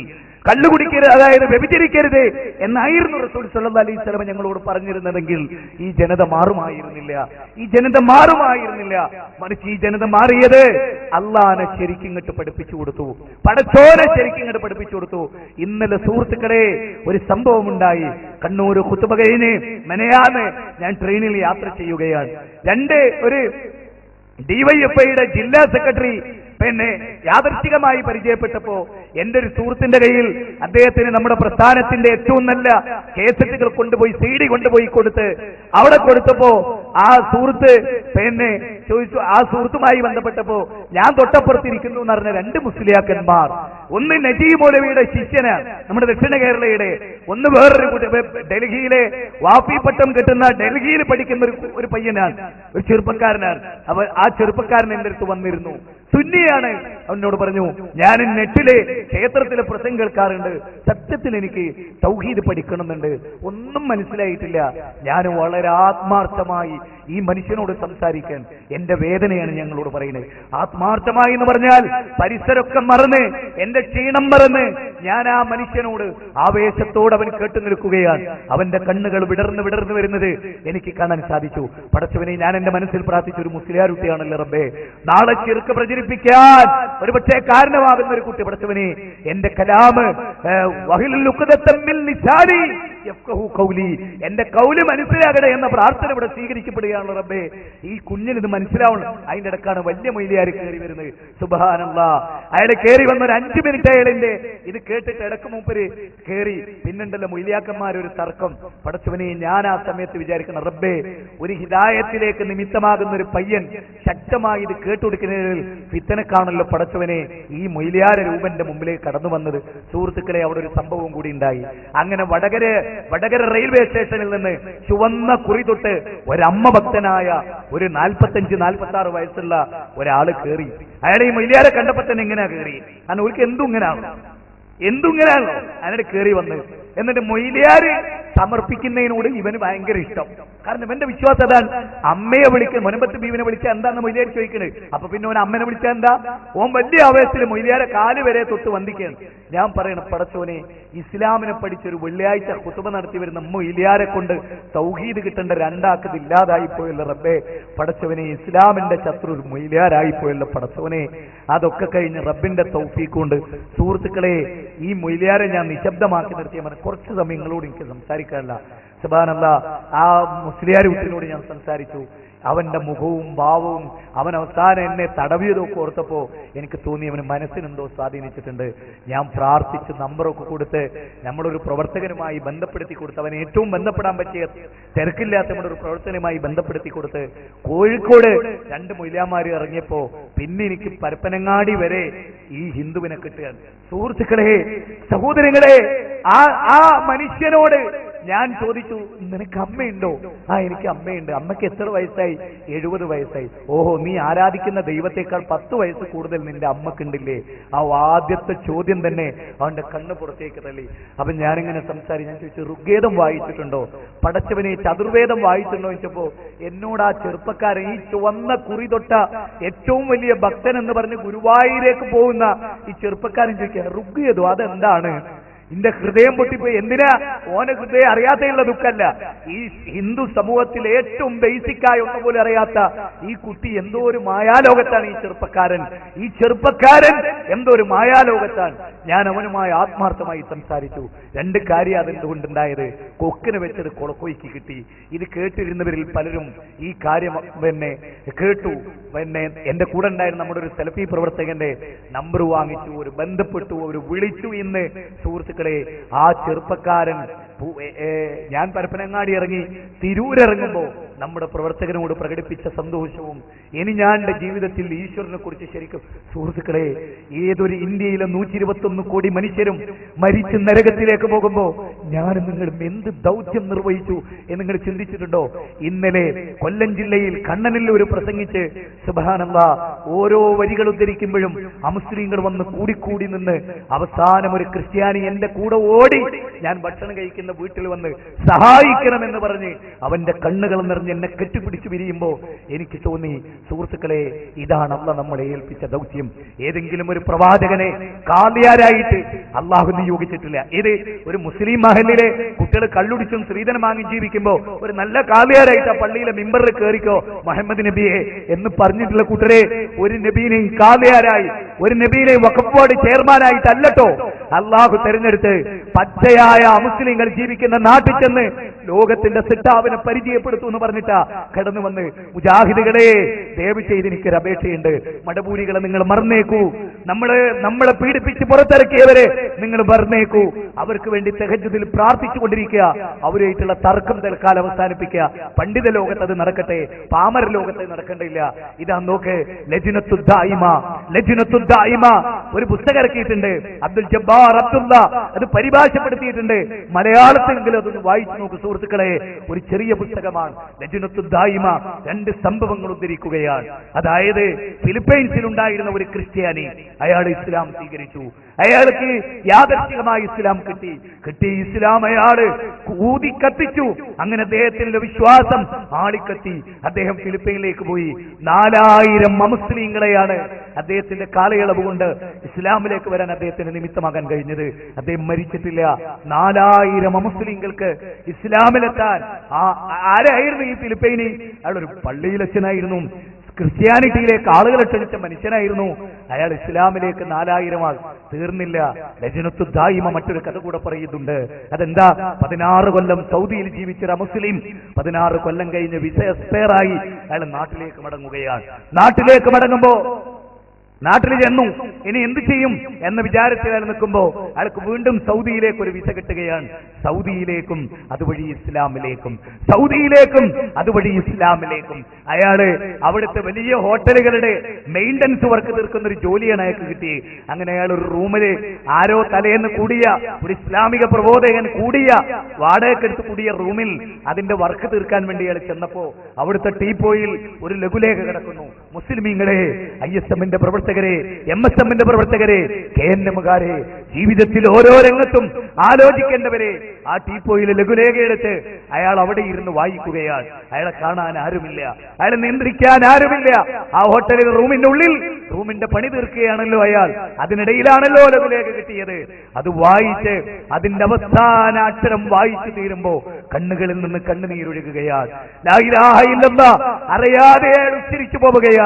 കള്ളുകുടിക്കരുത്, അതായത് വ്യഭിചരിക്കരുത് എന്നായിരുന്നു റസൂൽ സല്ലല്ലാഹു അലൈഹി വസല്ലം ഞങ്ങളോട് പറഞ്ഞിരുന്നതെങ്കിൽ ഈ ജനത മാറുമായിരുന്നില്ല, ഈ ജനത മാറുമായിരുന്നില്ല. മറിച്ച് ഈ ജനത മാറിയത് അള്ളാനെ ശരിക്കും ഇങ്ങോട്ട് പഠിപ്പിച്ചു കൊടുത്തു, പടച്ചോനെ ശരിക്കും ഇങ്ങോട്ട് പഠിപ്പിച്ചു കൊടുത്തു. ഇന്നലെ സുഹൃത്തുക്കളെ ഒരു സംഭവം ഉണ്ടായി. കണ്ണൂർ ഖുതുബ കഴിഞ്ഞ് മെനയാന്ന് ഞാൻ ട്രെയിനിൽ യാത്ര ചെയ്യുകയാണ്. ഒരു DYFIയുടെ ജില്ലാ സെക്രട്ടറി പിന്നെ യാദർച്ഛികമായി പരിചയപ്പെട്ടപ്പോ എന്റെ ഒരു സുഹൃത്തിന്റെ കയ്യിൽ അദ്ദേഹത്തിന് നമ്മുടെ പ്രസ്ഥാനത്തിന്റെ ഏറ്റവും നല്ല കേസറ്റുകൾ കൊണ്ടുപോയി CD കൊണ്ടുപോയി കൊടുത്ത് അവിടെ കൊടുത്തപ്പോ ആ സുഹൃത്ത് പിന്നെ ചോദിച്ചു, ആ സുഹൃത്തുമായി ബന്ധപ്പെട്ടപ്പോ ഞാൻ തൊട്ടപ്പുറത്തിരിക്കുന്നു എന്ന് പറഞ്ഞ 2 മുസ്ലിയാക്കന്മാർ, ഒന്ന് നജീബ് മൗലവിയുടെ ശിഷ്യനാണ് നമ്മുടെ ദക്ഷിണ കേരളയുടെ, ഒന്ന് വേറൊരു ഡൽഹിയിലെ വാഫി പട്ടം കിട്ടുന്ന ഡൽഹിയിൽ പഠിക്കുന്ന ഒരു പയ്യനാണ്, ഒരു ചെറുപ്പക്കാരനാണ്. ആ ചെറുപ്പക്കാരൻ എന്റെ അടുത്ത് വന്നിരുന്നു, സുന്നിയാണ്. അവനോട് പറഞ്ഞു, ഞാൻ നെറ്റിലെ ക്ഷേത്രത്തിലെ പ്രസംഗം കേൾക്കാറുണ്ട്, സത്യത്തിൽ എനിക്ക് തൗഹീദ് പഠിക്കണമെന്നുണ്ട്, ഒന്നും മനസ്സിലായിട്ടില്ല. ഞാൻ വളരെ ആത്മാർത്ഥമായി ഈ മനുഷ്യനോട് സംസാരിക്കാൻ, എന്റെ വേദനയാണ് ഞങ്ങളോട് പറയുന്നത്. ആത്മാർത്ഥമായി എന്ന് പറഞ്ഞാൽ പരിസരമൊക്കെ മറന്ന്, എന്റെ ക്ഷീണം മറന്ന് ഞാൻ ആ മനുഷ്യനോട് ആവേശത്തോട് അവൻ കേട്ടു നിൽക്കുകയാണ്. അവന്റെ കണ്ണുകൾ വിടർന്ന് വരുന്നത് എനിക്ക് കാണാൻ സാധിച്ചു. പടച്ചവനെ, ഞാൻ എന്റെ മനസ്സിൽ പ്രാർത്ഥിച്ച ഒരു മുസ്ലിയാരുട്ടിയാണല്ലോ റബ്ബേ, നാളെ ചെറുക്ക് പ്രചരിപ്പിക്കാൻ ഒരുപക്ഷെ കാരണമാകുന്ന ഒരു കുട്ടി. പടച്ചവനെ, എന്റെ കലാമ് എന്റെ കൗല് മനസ്സിലാകണേ എന്ന പ്രാർത്ഥന ഇവിടെ സ്വീകരിക്കപ്പെടുകയാണല്ലോ റബ്ബേ. ഈ കുഞ്ഞിന് ഇത് മനസ്സിലാവണം. അതിന്റെ ഇടക്കാണ് വലിയ മൊയ്ലിയാർ കയറി വരുന്നത്. സുബ്ഹാനല്ലാഹ്, അയാൾ കയറി വന്ന ഒരു 5 മിനിറ്റ് അയാളിന്റെ ഇത് കേട്ടിട്ട് ഇടക്ക് മൂപ്പര് കയറി. പിന്നുണ്ടല്ലോ മൊയ്ലിയാക്കന്മാരൊരു തർക്കം. പടച്ചവനെ, ഞാൻ ആ സമയത്ത് വിചാരിക്കണം, റബ്ബേ, ഒരു ഹിദായത്തിലേക്ക് നിമിത്തമാകുന്ന ഒരു പയ്യൻ ശക്തമായി ഇത് കേട്ടുകൊടുക്കുന്നതിൽ ഫിത്തനക്കാണല്ലോ പടച്ചവനെ ഈ മൊയ്ലിയാര രൂപന്റെ മുമ്പിലേക്ക് കടന്നു വന്നത്. സുഹൃത്തുക്കളെ, അവിടെ ഒരു സംഭവം കൂടി ഉണ്ടായി. അങ്ങനെ വടകര റെയിൽവേ സ്റ്റേഷനിൽ നിന്ന് ചുവന്ന കുറി തൊട്ട് ഒരമ്മ ഭക്തനായ ഒരു 45-46 വയസ്സുള്ള ഒരാള് കയറി. അയാൾ ഈ മൊയ്ലിയാരെ കണ്ടപ്പോ തന്നെ ഇങ്ങനെ കയറി. കാരണം ഒരിക്കൽ എന്തുങ്ങനാണോ അതിനോട് കയറി വന്ന്. എന്നിട്ട് മൊയ്ലിയാര് സമർപ്പിക്കുന്നതിനോട് ഇവന് ഭയങ്കര ഇഷ്ടം. കാരണം ഇവന്റെ വിശ്വാസം അതാണ്. അമ്മയെ വിളിക്കുന്ന മുനമ്പത്ത് ബീവിനെ വിളിച്ചാൽ എന്താന്ന് മൊയ്ലിയാർ ചോദിക്കണേ. അപ്പൊ പിന്നെ ഓൻ അമ്മനെ വിളിച്ചാൽ എന്താ? ഓൻ വലിയ ആവേശത്തിൽ മൊയ്ലിയാരെ കാല് വരെ തൊട്ട് വന്ദിക്കുകയാണ്. ഞാൻ പറയണം, പടച്ചോനെ, ഇസ്ലാമിനെ പഠിച്ചൊരു വെള്ളിയാഴ്ച ഖുതുബ നടത്തി വരുന്ന മൊയ്ലിയാരെ കൊണ്ട് തൗഹീദ് കിട്ടേണ്ട രണ്ടാക്കത് ഇല്ലാതായിപ്പോയല്ലോ റബ്ബേ. പടച്ചവനെ, ഇസ്ലാമിന്റെ ശത്രു ഒരു മൊയ്ലിയാരായിപ്പോയല്ലോ പടച്ചവനെ. അതൊക്കെ കഴിഞ്ഞ് റബ്ബിന്റെ തൗഫീഖ് കൊണ്ട് സുഹൃത്തുക്കളെ, ഈ മൊയ്ലിയാരെ ഞാൻ നിശബ്ദമാക്കി നിർത്തിയ കുറച്ച് സമയം നിങ്ങളോട് എനിക്ക് സംസാരിക്കാനില്ല. സുബ്ഹാനല്ലാഹ്, ആ മുസ്ലിയാർ കുട്ടിയോട് ഞാൻ സംസാരിച്ചു. അവന്റെ മുഖവും ഭാവവും അവൻ അവസാനം എന്നെ തടവിയതൊക്കെ ഓർത്തപ്പോ എനിക്ക് തോന്നി അവന് മനസ്സിനെന്തോ സ്വാധീനിച്ചിട്ടുണ്ട്. ഞാൻ പ്രാർത്ഥിച്ച് നമ്പറൊക്കെ കൊടുത്ത് നമ്മളൊരു പ്രവർത്തകനുമായി ബന്ധപ്പെടുത്തി കൊടുത്ത്, അവൻ ഏറ്റവും ബന്ധപ്പെടാൻ പറ്റിയ തിരക്കില്ലാത്ത നമ്മുടെ ഒരു പ്രവർത്തനവുമായി ബന്ധപ്പെടുത്തി കൊടുത്ത് കോഴിക്കോട് 2 മൊയ്ലിയാമാര് ഇറങ്ങിയപ്പോ പിന്നെ എനിക്ക് പരപ്പനങ്ങാടി വരെ ഈ ഹിന്ദുവിനെ കിട്ടുകയാണ്. സുഹൃത്തുക്കളെ, സഹോദരങ്ങളെ, ആ മനുഷ്യനോട് ഞാൻ ചോദിച്ചു, നിനക്ക് അമ്മയുണ്ടോ? ആ, എനിക്ക് അമ്മയുണ്ട്. അമ്മയ്ക്ക് എത്ര വയസ്സായി? 70 വയസ്സായി. ഓഹോ, നീ ആരാധിക്കുന്ന ദൈവത്തെക്കാൾ 10 വയസ്സ് കൂടുതൽ നിന്റെ അമ്മക്കുണ്ടില്ലേ? ആ ആദ്യത്തെ ചോദ്യം തന്നെ അവന്റെ കണ്ണ് പുറത്തേക്ക് തള്ളി. അപ്പൊ ഞാനിങ്ങനെ ഞാൻ ചോദിച്ചു, ഋഗ്വേദം വായിച്ചിട്ടുണ്ടോ? പടച്ചവനെ, ചതുർവേദം വായിച്ചിട്ടുണ്ടോ ചോദിച്ചപ്പോ എന്നോട് ആ ചെറുപ്പക്കാരൻ, ഈ ചുവന്ന കുറി തൊട്ട ഏറ്റവും വലിയ ഭക്തൻ എന്ന് പറഞ്ഞ് ഗുരുവായൂരേക്ക് പോകുന്ന ഈ ചെറുപ്പക്കാരൻ ചോദിക്കുക, ഋഗ്വേദം അതെന്താണ്? എന്റെ ഹൃദയം പൊട്ടിപ്പോയി. എന്തിനാ? ഓന് ഹൃദയം അറിയാത്തയുള്ള ദുഃഖമല്ല, ഈ ഹിന്ദു സമൂഹത്തിൽ ഏറ്റവും ബേസിക്കായ ഒന്നുപോലെ അറിയാത്ത ഈ കുട്ടി എന്തോ ഒരു മായാലോകത്താണ്. ഈ ചെറുപ്പക്കാരൻ എന്തോ ഒരു മായാലോകത്താണ്. ഞാൻ അവനുമായി ആത്മാർത്ഥമായി സംസാരിച്ചു. 2 കാര്യം അതെന്തുകൊണ്ടുണ്ടായത്? കൊക്കിന് വെച്ചത് കൊളക്കൊയ്ക്ക് കിട്ടി. ഇത് കേട്ടിരുന്നവരിൽ പലരും ഈ കാര്യം പിന്നെ കേട്ടു. പിന്നെ എന്റെ കൂടെ ഉണ്ടായിരുന്ന നമ്മുടെ ഒരു സെൽഫി പ്രവർത്തകന്റെ നമ്പർ വാങ്ങിച്ചു, ഒരു ബന്ധപ്പെട്ടു, ഒരു വിളിച്ചു. ഇന്ന് സുഹൃത്തുക്കളെ, ആ ചെറുപ്പക്കാരൻ, ഞാൻ പരപ്പനങ്ങാടി ഇറങ്ങി തിരൂരിറങ്ങുമ്പോ നമ്മുടെ പ്രവർത്തകനോട് പ്രകടിപ്പിച്ച സന്തോഷവും, ഇനി ഞാൻ എന്റെ ജീവിതത്തിൽ ഈശ്വരനെ കുറിച്ച് ശരിക്കും, സുഹൃത്തുക്കളെ, ഏതൊരു ഇന്ത്യയിലെ 121 കോടി മനുഷ്യരും മരിച്ച് നരകത്തിലേക്ക് പോകുമ്പോ ഞാൻ നിങ്ങളും എന്ത് ദൗത്യം നിർവഹിച്ചു എന്ന് നിങ്ങൾ ചിന്തിച്ചിട്ടുണ്ടോ? ഇന്നലെ കൊല്ലം ജില്ലയിൽ കണ്ണനല്ലൂർ പ്രസംഗിച്ച് സുബ്ഹാനല്ലാഹ്, ഓരോ വരികൾ ഉദ്ധരിക്കുമ്പോഴും അമുസ്ലിങ്ങൾ വന്ന് കൂടിക്കൂടി നിന്ന് അവസാനം ഒരു ക്രിസ്ത്യാനി എന്റെ കൂടെ ഓടി ഞാൻ ഭക്ഷണം കഴിക്കുന്ന വീട്ടിൽ വന്ന് സഹായിക്കണമെന്ന് പറഞ്ഞ് അവന്റെ കണ്ണുകൾ നിറഞ്ഞ് എന്നെ കെട്ടിപ്പിടിച്ചു വിരിയുമ്പോ എനിക്ക് തോന്നി, സുഹൃത്തുക്കളെ, ഇതാണ് അല്ലാഹ് നമ്മളെ ഏൽപ്പിച്ച ദൗത്യം. ഏതെങ്കിലും ഒരു പ്രവാചകനെ കാളിയാരായിട്ട് അള്ളാഹു നിയോഗിച്ചിട്ടില്ല. ഇത് ഒരു മുസ്ലിം മഹലിലെ കുട്ടികൾ കള്ളുടിച്ചും സ്ത്രീധനം വാങ്ങി ജീവിക്കുമ്പോ ഒരു നല്ല കാളിയാരായിട്ട് ആ പള്ളിയിലെ മിമ്പറിൽ കയറിക്കോ മുഹമ്മദ് നബിയെ എന്ന് പറഞ്ഞിട്ടുള്ള കൂട്ടരെ, ഒരു നബീനെയും കാളിയാരായി, ഒരു നബീനെയും വഖഫ് ബോർഡ് ചെയർമാനായിട്ടല്ലോ അള്ളാഹു തെരഞ്ഞെടുത്ത് പച്ചയായ മുസ്ലിങ്ങൾ ജീവിക്കുന്ന നാട്ടിൽ ചെന്ന് ലോകത്തിന്റെ സിട്ടാവിനെ പരിചയപ്പെടുത്തു എന്ന് പറഞ്ഞിട്ടാ കടന്നു വന്ന്, മുജാഹിദുകളെ, ദയവ് ചെയ്ത് എനിക്കൊരു അപേക്ഷയുണ്ട്. മടപൂരികളെ നിങ്ങൾ മറന്നേക്കൂ. നമ്മളെ പീഡിപ്പിച്ച് പുറത്തിറക്കിയവരെ നിങ്ങൾ മറന്നേക്കൂ. അവർക്ക് വേണ്ടി തഹജ്ജുദിൽ പ്രാർത്ഥിച്ചുകൊണ്ടിരിക്കുക. അവരുമായിട്ടുള്ള തർക്കം തൽക്കാലം അവസാനിപ്പിക്കുക. പണ്ഡിത ലോകത്ത് അത് നടക്കട്ടെ, പാമര ലോകത്ത് നടക്കേണ്ടില്ല. ഇതാ നോക്ക്, ലജ്നത്തുദ്ദായിമ ഒരു പുസ്തകം ഇറക്കിയിട്ടുണ്ട്. അബ്ദുൽ ജബ്ബാർ അബ്ദുള്ള അത് പരിഭാഷപ്പെടുത്തിയിട്ടുണ്ട്. മലയാളത്തിലെങ്കിലും അതൊന്ന് വായിച്ചു നോക്കൂ സുഹൃത്തുക്കളെ. ഒരു ചെറിയ പുസ്തകമാണ്. ലജ്നത്തുദ്ദായിമ 2 സംഭവങ്ങൾ ഉദ്ധരിക്കുകയാണ്. അതായത്, ഫിലിപ്പൈൻസിൽ ഉണ്ടായിരുന്ന ഒരു ക്രിസ്ത്യാനി, അയാൾ ഇസ്ലാം സ്വീകരിച്ചു. അയാൾക്ക് യാദർശികമായി ഇസ്ലാം കിട്ടി. ഇസ്ലാം അയാള് ഊതി കത്തിച്ചു. അങ്ങനെ അദ്ദേഹത്തിന്റെ വിശ്വാസം ആളിക്കത്തി. അദ്ദേഹം ഫിലിപ്പൈനിലേക്ക് പോയി. 4000 അമുസ്ലിങ്ങളെയാണ് അദ്ദേഹത്തിന്റെ കാലയളവ് കൊണ്ട് ഇസ്ലാമിലേക്ക് വരാൻ അദ്ദേഹത്തിന് നിമിത്തമാകാൻ കഴിഞ്ഞത്. അദ്ദേഹം മരിച്ചിട്ടില്ല. 4000 അമുസ്ലിങ്ങൾക്ക് ഇസ്ലാമിലെത്താൻ ആരായിരുന്നു ഈ ഫിലിപ്പൈനി? അയാളൊരു പള്ളിയിലച്ഛനായിരുന്നു. ക്രിസ്ത്യാനിറ്റിയിലേക്ക് ആളുകളെ ക്ഷണിച്ച മനുഷ്യനായിരുന്നു. അയാൾ ഇസ്ലാമിലേക്ക് 4000 ആൾ തീർന്നില്ല. ലജ്നത്തുദ്ദായിമ മറ്റൊരു കഥ കൂടെ പറയുന്നുണ്ട്. അതെന്താ? 16 കൊല്ലം സൗദിയിൽ ജീവിച്ചൊരു മുസ്ലിം 16 കൊല്ലം കഴിഞ്ഞ് വിസ എക്സ്പയറായി അയാൾ നാട്ടിലേക്ക് മടങ്ങുകയാണ്. നാട്ടിലേക്ക് മടങ്ങുമ്പോ നാട്ടിൽ ചെന്നു, ഇനി എന്ത് ചെയ്യും എന്ന വിചാരത്തിൽ അയാൾ നിൽക്കുമ്പോ അയാൾക്ക് വീണ്ടും സൗദിയിലേക്ക് ഒരു വിസ കിട്ടുകയാണ്. സൗദിയിലേക്കും അതുവഴി ഇസ്ലാമിലേക്കും, സൗദിയിലേക്കും അതുവഴി ഇസ്ലാമിലേക്കും. അയാള് അവിടുത്തെ വലിയ ഹോട്ടലുകളുടെ മെയിന്റനൻസ് വർക്ക് തീർക്കുന്ന ഒരു ജോലിയാണ് അയാൾക്ക് കിട്ടി. അങ്ങനെ അയാൾ ഒരു റൂമില് ആരോ തലേന്ന് കൂടിയ ഒരു ഇസ്ലാമിക പ്രബോധകൻ കൂടിയ വാടകയ്ക്കെടുത്ത് കൂടിയ റൂമിൽ അതിന്റെ വർക്ക് തീർക്കാൻ വേണ്ടി അയാൾ ചെന്നപ്പോ അവിടുത്തെ ടീപ്പോയിൽ ഒരു ലഘുലേഖ കിടക്കുന്നു. മുസ്ലിമീങ്ങളെ, ISMന്റെ പ്രവർത്തകരെ, MSMന്റെ പ്രവർത്തകരെ, KNMകാരെ, ജീവിതത്തിൽ ഓരോ രംഗത്തും ആലോചിക്കേണ്ടവരെ, ആ ടീപ്പോയിലെ ലഘുലേഖയെടുത്ത് അയാൾ അവിടെ ഇരുന്ന് വായിക്കുകയാണ്. അയാളെ കാണാൻ ആരുമില്ല, അയാളെ നിയന്ത്രിക്കാൻ ആരുമില്ല. ആ ഹോട്ടലിൽ റൂമിന്റെ പണി തീർക്കുകയാണല്ലോ അയാൾ. അതിനിടയിലാണല്ലോ ലഘുലേഖ കിട്ടിയത്. അത് വായിച്ച് അതിന്റെ അവസാന അക്ഷരം വായിച്ചു തീരുമ്പോ കണ്ണുകളിൽ നിന്ന് കണ്ണുനീരൊഴുകുകയാണ്. ലാ ഇലാഹ ഇല്ലല്ലാഹ് അറിയാതെ അയാൾ ഉച്ചരിച്ചു പോവുകയാണ്.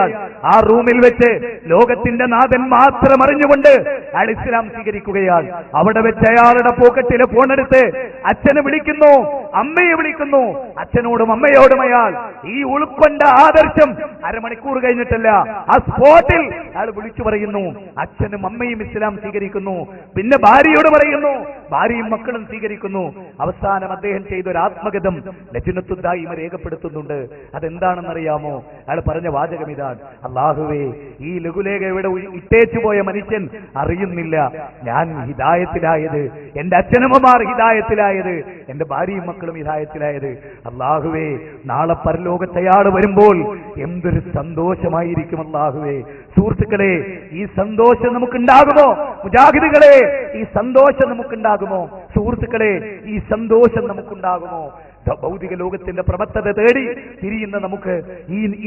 ആ റൂമിൽ വെച്ച് ലോകത്തിന്റെ നാഥൻ മാത്രം അറിഞ്ഞുകൊണ്ട് അയാൾ ഇസ്ലാം സ്വീകരിക്കുകയാണ്. അവിടെ വെച്ച് അയാളുടെ പോക്കറ്റിലെ ഫോണെടുത്ത് അച്ഛനെ വിളിക്കുന്നു, അമ്മയെ വിളിക്കുന്നു. അച്ഛനോടും അമ്മയോടും അയാൾ ഈ ഉൾക്കൊണ്ട ആദർശം അരമണിക്കൂർ കഴിഞ്ഞിട്ടല്ല, ആ സ്പോട്ടിൽ അയാൾ വിളിച്ചു പറയുന്നു. അച്ഛനും അമ്മയും ഇസ്ലാം സ്വീകരിക്കുന്നു. പിന്നെ ഭാര്യയോട് പറയുന്നു, ഭാര്യയും മക്കളും സ്വീകരിക്കുന്നു. അവസാനം അദ്ദേഹം ചെയ്ത ഒരു ആത്മഗതം ലജ്നത്തുൽ ദായിമ രേഖപ്പെടുത്തുന്നുണ്ട്. അതെന്താണെന്നറിയാമോ? അയാൾ പറഞ്ഞ വാചകം ഇതാണ്: അല്ലാഹുവേ, ഈ ലഘുലേഖ ഇവിടെ ഇട്ടേച്ചു പോയ മനുഷ്യൻ അറിയുന്നില്ല ഞാൻ ഹിദായത്തിലായത്, എന്റെ അച്ഛനമ്മമാർ ഹിദായത്തിലായത്, എന്റെ ഭാര്യയും മക്കളും ഹിദായത്തിലായത്. അല്ലാഹുവേ, നാളെ പരലോകത്ത് അയാൾ വരുമ്പോൾ എന്തൊരു സന്തോഷമായിരിക്കും അല്ലാഹുവേ. സുഹൃത്തുക്കളെ, ഈ സന്തോഷം നമുക്കുണ്ടാകുമോ? മുജാഹിദുകളെ, ഈ സന്തോഷം നമുക്കുണ്ടാകുമോ? സുഹൃത്തുക്കളെ, ഈ സന്തോഷം നമുക്കുണ്ടാകുമോ? ഭൗതിക ലോകത്തിന്റെ പ്രമത്തത തേടി തിരിയുന്ന നമുക്ക്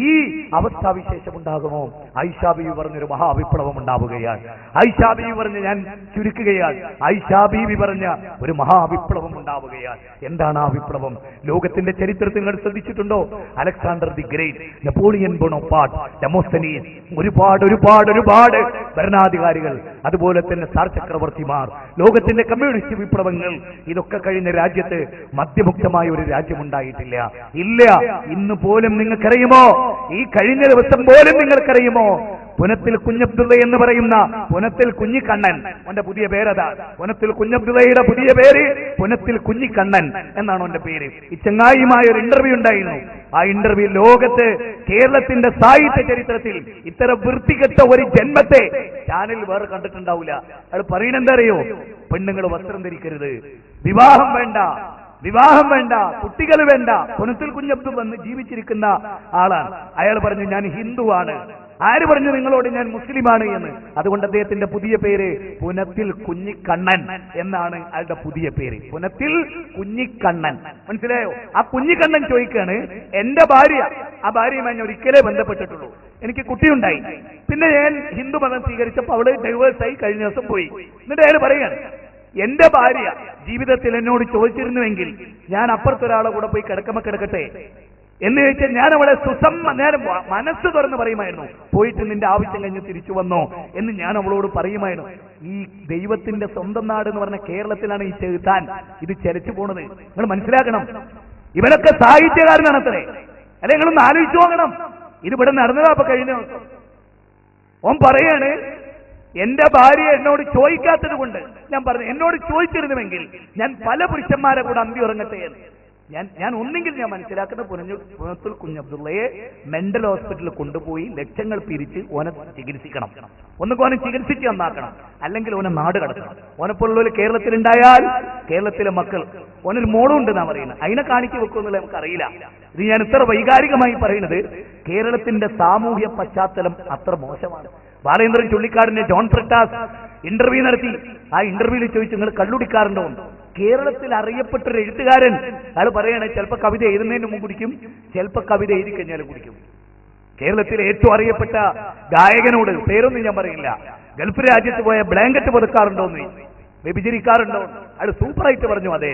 ഈ അവസ്ഥാവിശേഷം ഉണ്ടാകുമോ? ആയിഷാ ബീവി പറഞ്ഞൊരു മഹാവിപ്ലവം ഉണ്ടാവുകയാണ്. ആയിഷാ ബീവി പറഞ്ഞ് ഞാൻ ചുരുക്കുകയാണ്. ആയിഷാ ബീവി പറഞ്ഞ ഒരു മഹാവിപ്ലവം ഉണ്ടാവുകയാണ്. എന്താണ് ആ വിപ്ലവം? ലോകത്തിന്റെ ചരിത്രത്തിൽ നിങ്ങൾ ശ്രദ്ധിച്ചിട്ടുണ്ടോ? Alexander the great, Napoleon Bonaparte, Demosthenes, ഒരുപാട് ഭരണാധികാരികൾ, അതുപോലെ തന്നെ സാർ ചക്രവർത്തിമാർ, ലോകത്തിന്റെ കമ്മ്യൂണിസ്റ്റ് വിപ്ലവങ്ങൾ, ഇതൊക്കെ കഴിഞ്ഞ രാജ്യത്ത് മദ്യമുക്തമായ ഒരു രാജ്യമുണ്ടായിട്ടില്ല. ഇല്ല. ഇന്ന് പോലും നിങ്ങൾക്കറിയുമോ? ഈ കഴിഞ്ഞ ദിവസം പോലും നിങ്ങൾക്കറിയുമോ? പുനത്തിൽ കുഞ്ഞബ്ദുള്ള എന്ന് പറയുന്ന പുനത്തിൽ കുഞ്ഞിക്കണ്ണൻ, അവന്റെ പുതിയ പേരതാ. പുനത്തിൽ കുഞ്ഞബ്ദുള്ളയുടെ പുതിയ പേര് പുനത്തിൽ കുഞ്ഞിക്കണ്ണൻ എന്നാണ് അവന്റെ പേര്. ഈ ചങ്ങായിയുമായ ഒരു ഇന്റർവ്യൂ ഉണ്ടായിരുന്നു. ആ ഇന്റർവ്യൂ ലോകത്ത് കേരളത്തിന്റെ സാഹിത്യ ചരിത്രത്തിൽ ഇത്തരം വൃത്തികെട്ട ഒരു ജന്മത്തെ ചാനൽ വേറെ കണ്ടിട്ടുണ്ടാവില്ല. അയാൾ പറയുന്നെന്താ അറിയോ? പെണ്ണുങ്ങൾ വസ്ത്രം ധരിക്കരുത്, വിവാഹം വേണ്ട, കുട്ടികൾ വേണ്ട. പുനത്തിൽ കുഞ്ഞബ്ദു വന്ന് ജീവിച്ചിരിക്കുന്ന ആളാണ്. അയാൾ പറഞ്ഞു, ഞാൻ ഹിന്ദുവാണ്. ആര് പറഞ്ഞു നിങ്ങളോട് ഞാൻ മുസ്ലിമാണ് എന്ന്? അതുകൊണ്ട് അദ്ദേഹത്തിന്റെ പുതിയ പേര് പുനത്തിൽ കുഞ്ഞിക്കണ്ണൻ എന്നാണ് അയാളുടെ പുതിയ പേര്. പുനത്തിൽ കുഞ്ഞിക്കണ്ണൻ. മനസ്സിലായോ? ആ കുഞ്ഞിക്കണ്ണൻ ചോദിക്കാണ്, എന്റെ ഭാര്യ, ആ ഭാര്യയുമായി ഞാൻ ഒരിക്കലേ ബന്ധപ്പെട്ടിട്ടുള്ളൂ, എനിക്ക് കുട്ടിയുണ്ടായി, പിന്നെ ഞാൻ ഹിന്ദു മതം സ്വീകരിച്ചപ്പോൾ അവള് ഡൈവേഴ്സായി കഴിഞ്ഞ ദിവസം പോയി. എന്നിട്ട് അയാൾ പറയാണ്, എന്റെ ഭാര്യ ജീവിതത്തിൽ എന്നോട് ചോദിച്ചിരുന്നുവെങ്കിൽ ഞാൻ അപ്പുറത്തൊരാളെ കൂടെ പോയി കിടക്കട്ടെ എന്ന് ചോദിച്ചാൽ ഞാൻ അവളെ ഞാൻ മനസ്സ് തുറന്ന് പറയുമായിരുന്നു, പോയിട്ട് നിന്റെ ആവശ്യം കഴിഞ്ഞ് തിരിച്ചു വന്നോ എന്ന് ഞാൻ അവളോട് പറയുമായിരുന്നു. ഈ ദൈവത്തിന്റെ സ്വന്തം നാട് എന്ന് പറഞ്ഞ കേരളത്തിലാണ് ഈ ചെറുത്താൻ ഇത് ചലിച്ചു പോണത്. നിങ്ങൾ മനസ്സിലാക്കണം, ഇവരൊക്കെ സാഹിത്യകാരനാണ് അത്രേ. അല്ലെ, നിങ്ങളൊന്ന് ആലോചിച്ചു നോക്കണം. ഇതിവിടെ നടന്നതാ അപ്പൊ കഴിഞ്ഞ ദിവസം. ഓൻ പറയാണ്, എന്റെ ഭാര്യ എന്നോട് ചോദിക്കാത്തത് കൊണ്ട് ഞാൻ പറഞ്ഞു, എന്നോട് ചോദിച്ചിരുന്നുവെങ്കിൽ ഞാൻ പല പുരുഷന്മാരെ കൂടെ അന്തി ഉറങ്ങട്ടെ എന്ന്. ഞാൻ ഒന്നെങ്കിൽ ഞാൻ മനസ്സിലാക്കുന്ന പുനത്തിൽ കുഞ്ഞബ്ദുള്ളയെ മെന്റൽ ഹോസ്പിറ്റലിൽ കൊണ്ടുപോയി ലക്ഷങ്ങൾ പിരിച്ച് ഓനെ ചികിത്സിക്കണം. ഒന്നുകിൽ ഓനെ ചികിത്സിച്ച് നന്നാക്കണം, അല്ലെങ്കിൽ ഓനെ നാട് കടക്കണം. ഓനെപ്പോലുള്ളവർ കേരളത്തിലുണ്ടായാൽ കേരളത്തിലെ മക്കൾ, ഓനൊരു മോളും ഉണ്ടെന്നാ പറയുന്നത്, അതിനെ കാണിച്ചു വെക്കുമെന്നുള്ള നമുക്കറിയില്ല. ഇത് ഞാൻ ഇത്ര വൈകാരികമായി പറയുന്നത്, കേരളത്തിന്റെ സാമൂഹ്യ പശ്ചാത്തലം അത്ര മോശമാണ്. ബാലേന്ദ്രൻ ചുള്ളിക്കാടിനെ ജോൺ ബ്രിട്ടാസ് ഇന്റർവ്യൂ നടത്തി. ആ ഇന്റർവ്യൂവിൽ ചോദിച്ചു, നിങ്ങൾ കള്ളുടിക്കാറുണ്ടോ? കേരളത്തിൽ അറിയപ്പെട്ടൊരു എഴുത്തുകാരൻ അയാൾ പറയണേ, ചിലപ്പോൾ കവിത എഴുതുന്നതിന് മുമ്പ് കുടിക്കും, ചിലപ്പോൾ കവിത എഴുതി കഴിഞ്ഞാൽ കുടിക്കും. കേരളത്തിലെ ഏറ്റവും അറിയപ്പെട്ട ഗായകനോട്, പേരൊന്നും ഞാൻ പറയില്ല, ഗൾഫ് രാജ്യത്ത് പോയ ബ്ലാങ്കറ്റ് പുതുക്കാറുണ്ടോന്ന്, വ്യഭിചരിക്കാറുണ്ടോ? അയാൾ സൂപ്പറായിട്ട് പറഞ്ഞു. അതെ,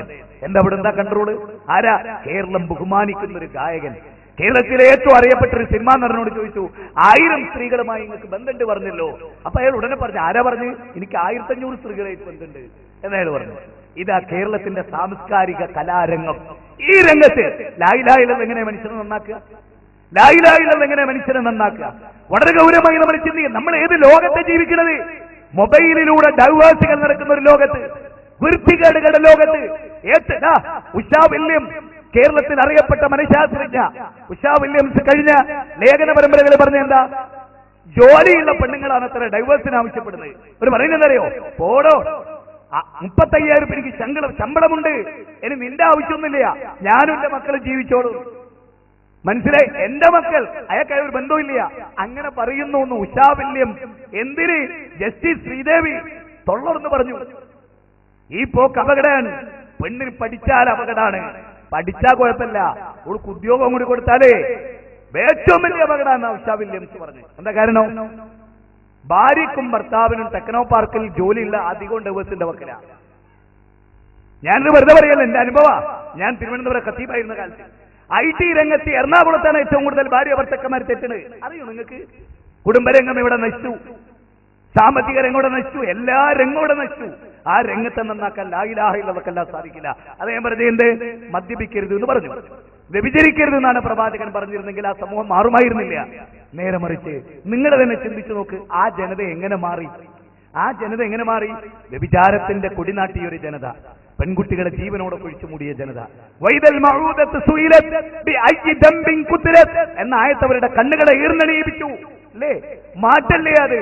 അവിടെ എന്താ കൺട്രോള്? ആരാ? കേരളം ബഹുമാനിക്കുന്ന ഒരു ഗായകൻ. കേരളത്തിലെ ഏറ്റവും അറിയപ്പെട്ട ഒരു സിനിമാ നടനോട് ചോദിച്ചു, 1000 സ്ത്രീകളുമായി നിങ്ങൾക്ക് ബന്ധമുണ്ട് പറഞ്ഞല്ലോ. അപ്പൊ അയാൾ ഉടനെ പറഞ്ഞു, ആരാ പറഞ്ഞു? എനിക്ക് 1500 സ്ത്രീകളായിട്ട് ബന്ധമുണ്ട് എന്നയാൾ പറഞ്ഞു. ഇതാ കേരളത്തിന്റെ സാംസ്കാരിക കലാരംഗം. ഈ രംഗത്ത് ലാ ഇലാഹ ഇല്ലല്ലാഹ് എങ്ങനെ മനുഷ്യനെ നന്നാക്കുക? ലാ ഇലാഹ ഇല്ലല്ലാഹ് എങ്ങനെ മനുഷ്യനെ നന്നാക്കുക? വളരെ ഗൗരവമായി നമ്മൾ ചിന്തിക്കും. നമ്മൾ ഏത് ലോകത്തെ ജീവിക്കുന്നത്? മൊബൈലിലൂടെ ഡൈവേഴ്സുകൾ നടക്കുന്ന ഒരു ലോകത്ത്, വൃത്തികേടുകളുടെ ലോകത്ത്. ഉഷാ വില്യം, കേരളത്തിൽ അറിയപ്പെട്ട മനഃശാസ്ത്രജ്ഞ ഉഷാ വില്യംസ് കഴിഞ്ഞ ലേഖന പരമ്പരകൾ പറഞ്ഞ എന്താ? ജോലിയുള്ള പെണ്ണുങ്ങളാണ് അത്ര ഡൈവേഴ്സിന് ആവശ്യപ്പെടുന്നത്. ഒരു പറയുന്നത് അറിയോ? പോടോ, 35,000 എനിക്ക് ശമ്പളമുണ്ട്, ഇനി നിന്റെ ആവശ്യമൊന്നുമില്ല, ഞാനും എന്റെ മക്കളും ജീവിച്ചോളൂ. മനസ്സിലായി? എന്റെ മക്കൾ, അയാൾക്ക് ഒരു ബന്ധമില്ല. അങ്ങനെ പറയുന്നു എന്ന് ഉഷാവില്യം. എന്തിന്? ജസ്റ്റിസ് ശ്രീദേവി തൊള്ളർന്ന് പറഞ്ഞു, ഈ പോക്ക് അപകടമാണ്. പെണ്ണിന് പഠിച്ചാൽ അപകടമാണ്. പഠിച്ചാൽ കുഴപ്പമില്ല, അവൾക്ക് ഉദ്യോഗം കൂടി കൊടുത്താലേ ഏറ്റവും വലിയ അപകടമാണ് ഉഷാ വില്യംസ് പറഞ്ഞു. എന്താ കാരണം? ഭാര്യക്കും ഭർത്താവിനും ടെക്നോ പാർക്കിൽ ജോലിയുള്ള അധികം ഡൈവേഴ്സിന്റെ വക്കിലാണ്. ഞാനിത് വെറുതെ പറയല്ല, എന്റെ അനുഭവ. ഞാൻ തിരുവനന്തപുരം ഖത്തീബായിരുന്ന കാലത്ത് IT രംഗത്ത് എറണാകുളത്താണ് ഏറ്റവും കൂടുതൽ ഭാര്യ ഭർത്തക്കന്മാർ തെറ്റണ്. അറിയോ നിങ്ങൾക്ക്? കുടുംബരംഗം ഇവിടെ നശിച്ചു, സാമ്പത്തിക രംഗം ഇവിടെ നശിച്ചു, എല്ലാ രംഗവും ഇവിടെ നശിച്ചു. ആ രംഗത്തെ നന്നാക്കാൻ ലാ ഇലാഹ ഇല്ലല്ലാഹ് സാധിക്കില്ല. അത് ഞാൻ പറഞ്ഞത് എന്ത്? മദ്യപിക്കരുത് എന്ന് പറഞ്ഞു, വ്യഭിചരിക്കരുത് എന്നാണ് പ്രവാചകൻ പറഞ്ഞിരുന്നെങ്കിൽ ആ സമൂഹം മാറുമായിരുന്നില്ല. നേരെ മറിച്ച് നിങ്ങൾ തന്നെ ചിന്തിച്ചു നോക്ക്, ആ ജനത എങ്ങനെ മാറി? ആ ജനത എങ്ങനെ മാറി? വ്യഭിചാരത്തിന്റെ കൊടിനാട്ടിയ ഒരു ജനത, പെൺകുട്ടികളെ ജീവനോടെ കുഴിച്ചു മൂടിയ ജനത. വൈദൽ മഊദത്ത് സുയിലത് ബിഅയ്യി ദംബിൻ ഖുതിലത് എന്ന ആയത്ത് അവരുടെ കണ്ണുകളെ ഈർന്നണിയിപ്പിച്ചു. അല്ലേ? മാറ്റല്ലേ അത്?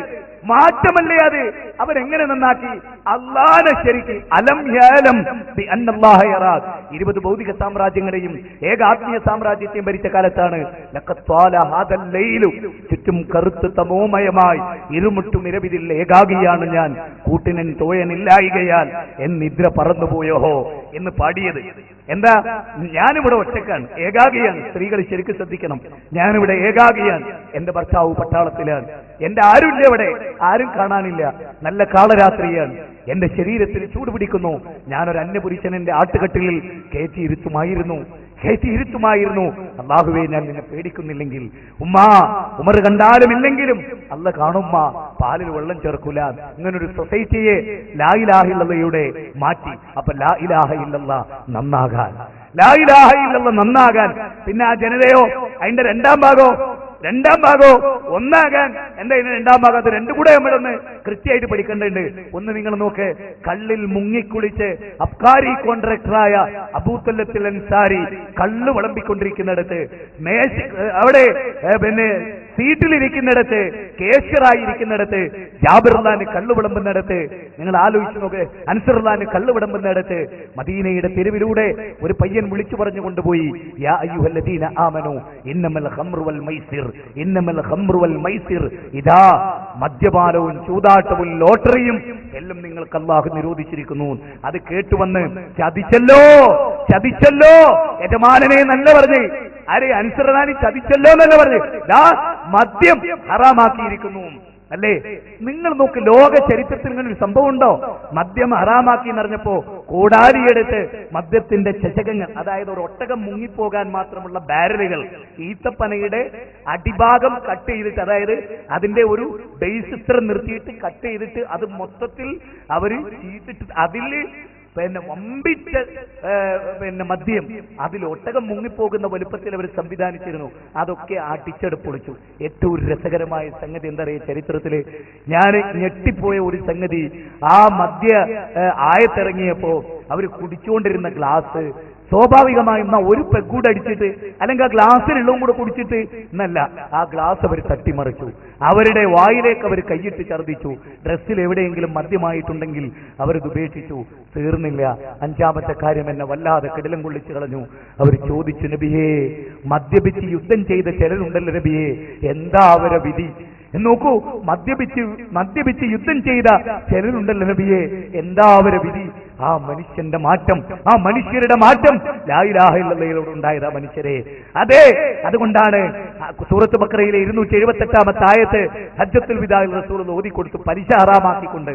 മാറ്റമല്ലേ അത്? അവരെങ്ങനെ നന്നാക്കി? അല്ലാഹനെ ശരിക്ക് അലം യഅലം ബി അന്നല്ലാഹ യറാ. 20 ഭൗതിക സാമ്രാജ്യങ്ങളെയും ഏകാത്മീയ സാമ്രാജ്യത്തെയും ഭരിച്ച കാലത്താണ് ലഖത് ത്വാല ഹാദൽ ലൈലു, ചുറ്റും കറുത്ത് തമോമയമായി ഇരുമുട്ടും ഇരവിതിൽ ഏകാഗിയാണ് ഞാൻ, കൂട്ടിനൻ തോയനില്ലായികയാൽ എൻ നിദ്ര പറന്നുപോയോ എന്ന് പാടിയത്. എന്താ? ഞാനിവിടെ ഒറ്റക്കാണ്, ഏകാഗിയാണ്. സ്ത്രീകൾ ശരിക്കും ശ്രദ്ധിക്കണം, ഞാനിവിടെ ഏകാഗിയാണ്. എന്റെ ഭർത്താവ് പട്ടാളത്തിലാണ്, എന്റെ ആരുമില്ല ഇവിടെ, ആരും കാണാനില്ല, നല്ല കാളരാത്രിയാണ്, എന്റെ ശരീരത്തിൽ ചൂട് പിടിക്കുന്നു. ഞാനൊരു അന്യപുരുഷൻ എന്റെ ആട്ടുകട്ടിലിൽ കയറ്റിയിരുത്തുമായിരുന്നു. അല്ലാഹുവേ, ഞാൻ നിന്നെ പേടിക്കുന്നില്ലെങ്കിൽ, ഉമർ കണ്ടാലും ഇല്ലെങ്കിലും അല്ല കാണുമ്മ, പാലിൽ വെള്ളം ചേർക്കൂല. ഇങ്ങനൊരു സൊസൈറ്റിയെ ലാ ഇലാഹ ഇല്ലല്ലയുടെ മാറ്റി. അപ്പൊ ലാ ഇലാഹ ഇല്ലല്ലാഹ് നന്നാകാൻ, ലാ ഇലാഹ ഇല്ലല്ലാഹ് നന്നാകാൻ. പിന്നെ ആ ജനതയോ അതിന്റെ രണ്ടാം ഭാഗോ ഒന്നാകാൻ. എന്താ ഇതിന് രണ്ടാം ഭാഗം? അത് രണ്ടും കൂടെ നമ്മളൊന്ന് കൃത്യമായിട്ട് പഠിക്കേണ്ടതുണ്ട്. ഒന്ന് നിങ്ങൾ നോക്ക്, കള്ളിൽ മുങ്ങിക്കുളിച്ച് അബ്കാരി കോൺട്രാക്ടറായ അബൂത്തല്ലത്തിൽ അൻസാരി കള്ള് വിളമ്പിക്കൊണ്ടിരിക്കുന്നിടത്ത്, അവിടെ പിന്നെ സീറ്റിലിരിക്കുന്നിടത്ത്, കേശറായിരിക്കുന്നിടത്ത്, ജാബിറുല്ലാന് കള്ളു വിളമ്പുന്നിടത്ത്, നിങ്ങൾ ആലോചിച്ച് നോക്ക്, അൻസറുല്ലാന് കള്ളു വിളമ്പുന്നിടത്ത് മദീനയുടെ തെരുവിലൂടെ ഒരു പയ്യൻ വിളിച്ചു പറഞ്ഞു കൊണ്ടുപോയി, യാ അയ്യുഹല്ലദീന ആമനൂ ഇന്നമൽ ഖംറു വൽ മൈസിർ, ഇന്നമൽ ഖംറു വൽ മൈസിർ. ഇതാ മദ്യപാനവും ചൂതാട്ടവും ലോട്ടറിയും എല്ലാം നിങ്ങൾക്ക് അല്ലാഹു നിരോധിച്ചിരിക്കുന്നു. അത് കേട്ടുവന്ന് ചതിച്ചല്ലോ യജമാനനെ നല്ല പറഞ്ഞ്, ആരെ? അൻസറുല്ലാനി ചതിച്ചല്ലോ എന്നല്ല പറഞ്ഞ്, മദ്യം ഹറാമാക്കിയിരിക്കുന്നു. അല്ലേ? നിങ്ങൾ നോക്ക്, ലോക ചരിത്രത്തിൽ ഇങ്ങനെ ഒരു സംഭവം ഉണ്ടോ? മദ്യം ഹറാമാക്കി എന്നറിഞ്ഞപ്പോ കോടാലിയെടുത്ത് മദ്യത്തിന്റെ ചഷകങ്ങൾ, അതായത് ഒരു ഒട്ടകം മുങ്ങിപ്പോകാൻ മാത്രമുള്ള ബാരലുകൾ, ഈത്തപ്പനയുടെ അടിഭാഗം കട്ട് ചെയ്തിട്ട്, അതായത് അതിന്റെ ഒരു ബേസ് ഇത്ര നിർത്തിയിട്ട് കട്ട് ചെയ്തിട്ട് അത് മൊത്തത്തിൽ അവര് ചീട്ടിട്ട് അതിൽ പിന്നെ വമ്പിച്ച മദ്യം, അതിൽ ഒട്ടകം മുങ്ങിപ്പോകുന്ന വലുപ്പത്തിൽ അവർ സംവിധാനിച്ചിരുന്നു. അതൊക്കെ അടിച്ചെടുപ്പൊളിച്ചു. ഏറ്റവും രസകരമായ സംഗതി എന്താ പറയുക, ചരിത്രത്തില് ഞാൻ ഞെട്ടിപ്പോയ ഒരു സംഗതി, ആ മദ്യ ആയത്തിറങ്ങിയപ്പോ അവർ കുടിച്ചുകൊണ്ടിരുന്ന ഗ്ലാസ് സ്വാഭാവികമായും ഒരു പെഗ്ഗൂടെ അടിച്ചിട്ട്, അല്ലെങ്കിൽ ആ ഗ്ലാസ്സിലുള്ളതും കൂടെ കുടിച്ചിട്ട് എന്നല്ല, ആ ഗ്ലാസ് അവർ തട്ടിമറിച്ചു. അവരുടെ വായിലേക്ക് അവർ കൈയിട്ട് ഛർദ്ദിച്ചു. ഡ്രസ്സിൽ എവിടെയെങ്കിലും മദ്യമായിട്ടുണ്ടെങ്കിൽ അവരത് ഉപേക്ഷിച്ചു. തീർന്നില്ല, അഞ്ചാമത്തെ കാര്യം എന്നെ വല്ലാതെ കിടിലം കൊള്ളിച്ചു കളഞ്ഞു. അവർ ചോദിച്ചു, നബിയേ, മദ്യപിച്ച് യുദ്ധം ചെയ്ത ചിലരുണ്ടല്ലോ നബിയേ, എന്താ അവരെ വിധി? നോക്കൂ, മദ്യപിച്ച് യുദ്ധം ചെയ്ത ചിലരുണ്ടല്ലോ നബിയേ, എന്താ അവരെ വിധി? ആ മനുഷ്യന്റെ മാറ്റം, ആ മനുഷ്യരുടെ മാറ്റം ലാ ഇലാഹ ഇല്ലല്ലാഹ് ഉണ്ടായത് ആ മനുഷ്യരെ. അതെ, അതുകൊണ്ടാണ് സൂറത്ത് ബഖറയിലെ 278-ാമത്തെ ആയത്ത് ഹജ്ജത്തുൽ വിദാഇൽ റസൂൽ ഓതിക്കൊടുത്തു, പലിശ ഹറാമാക്കിക്കൊണ്ട്.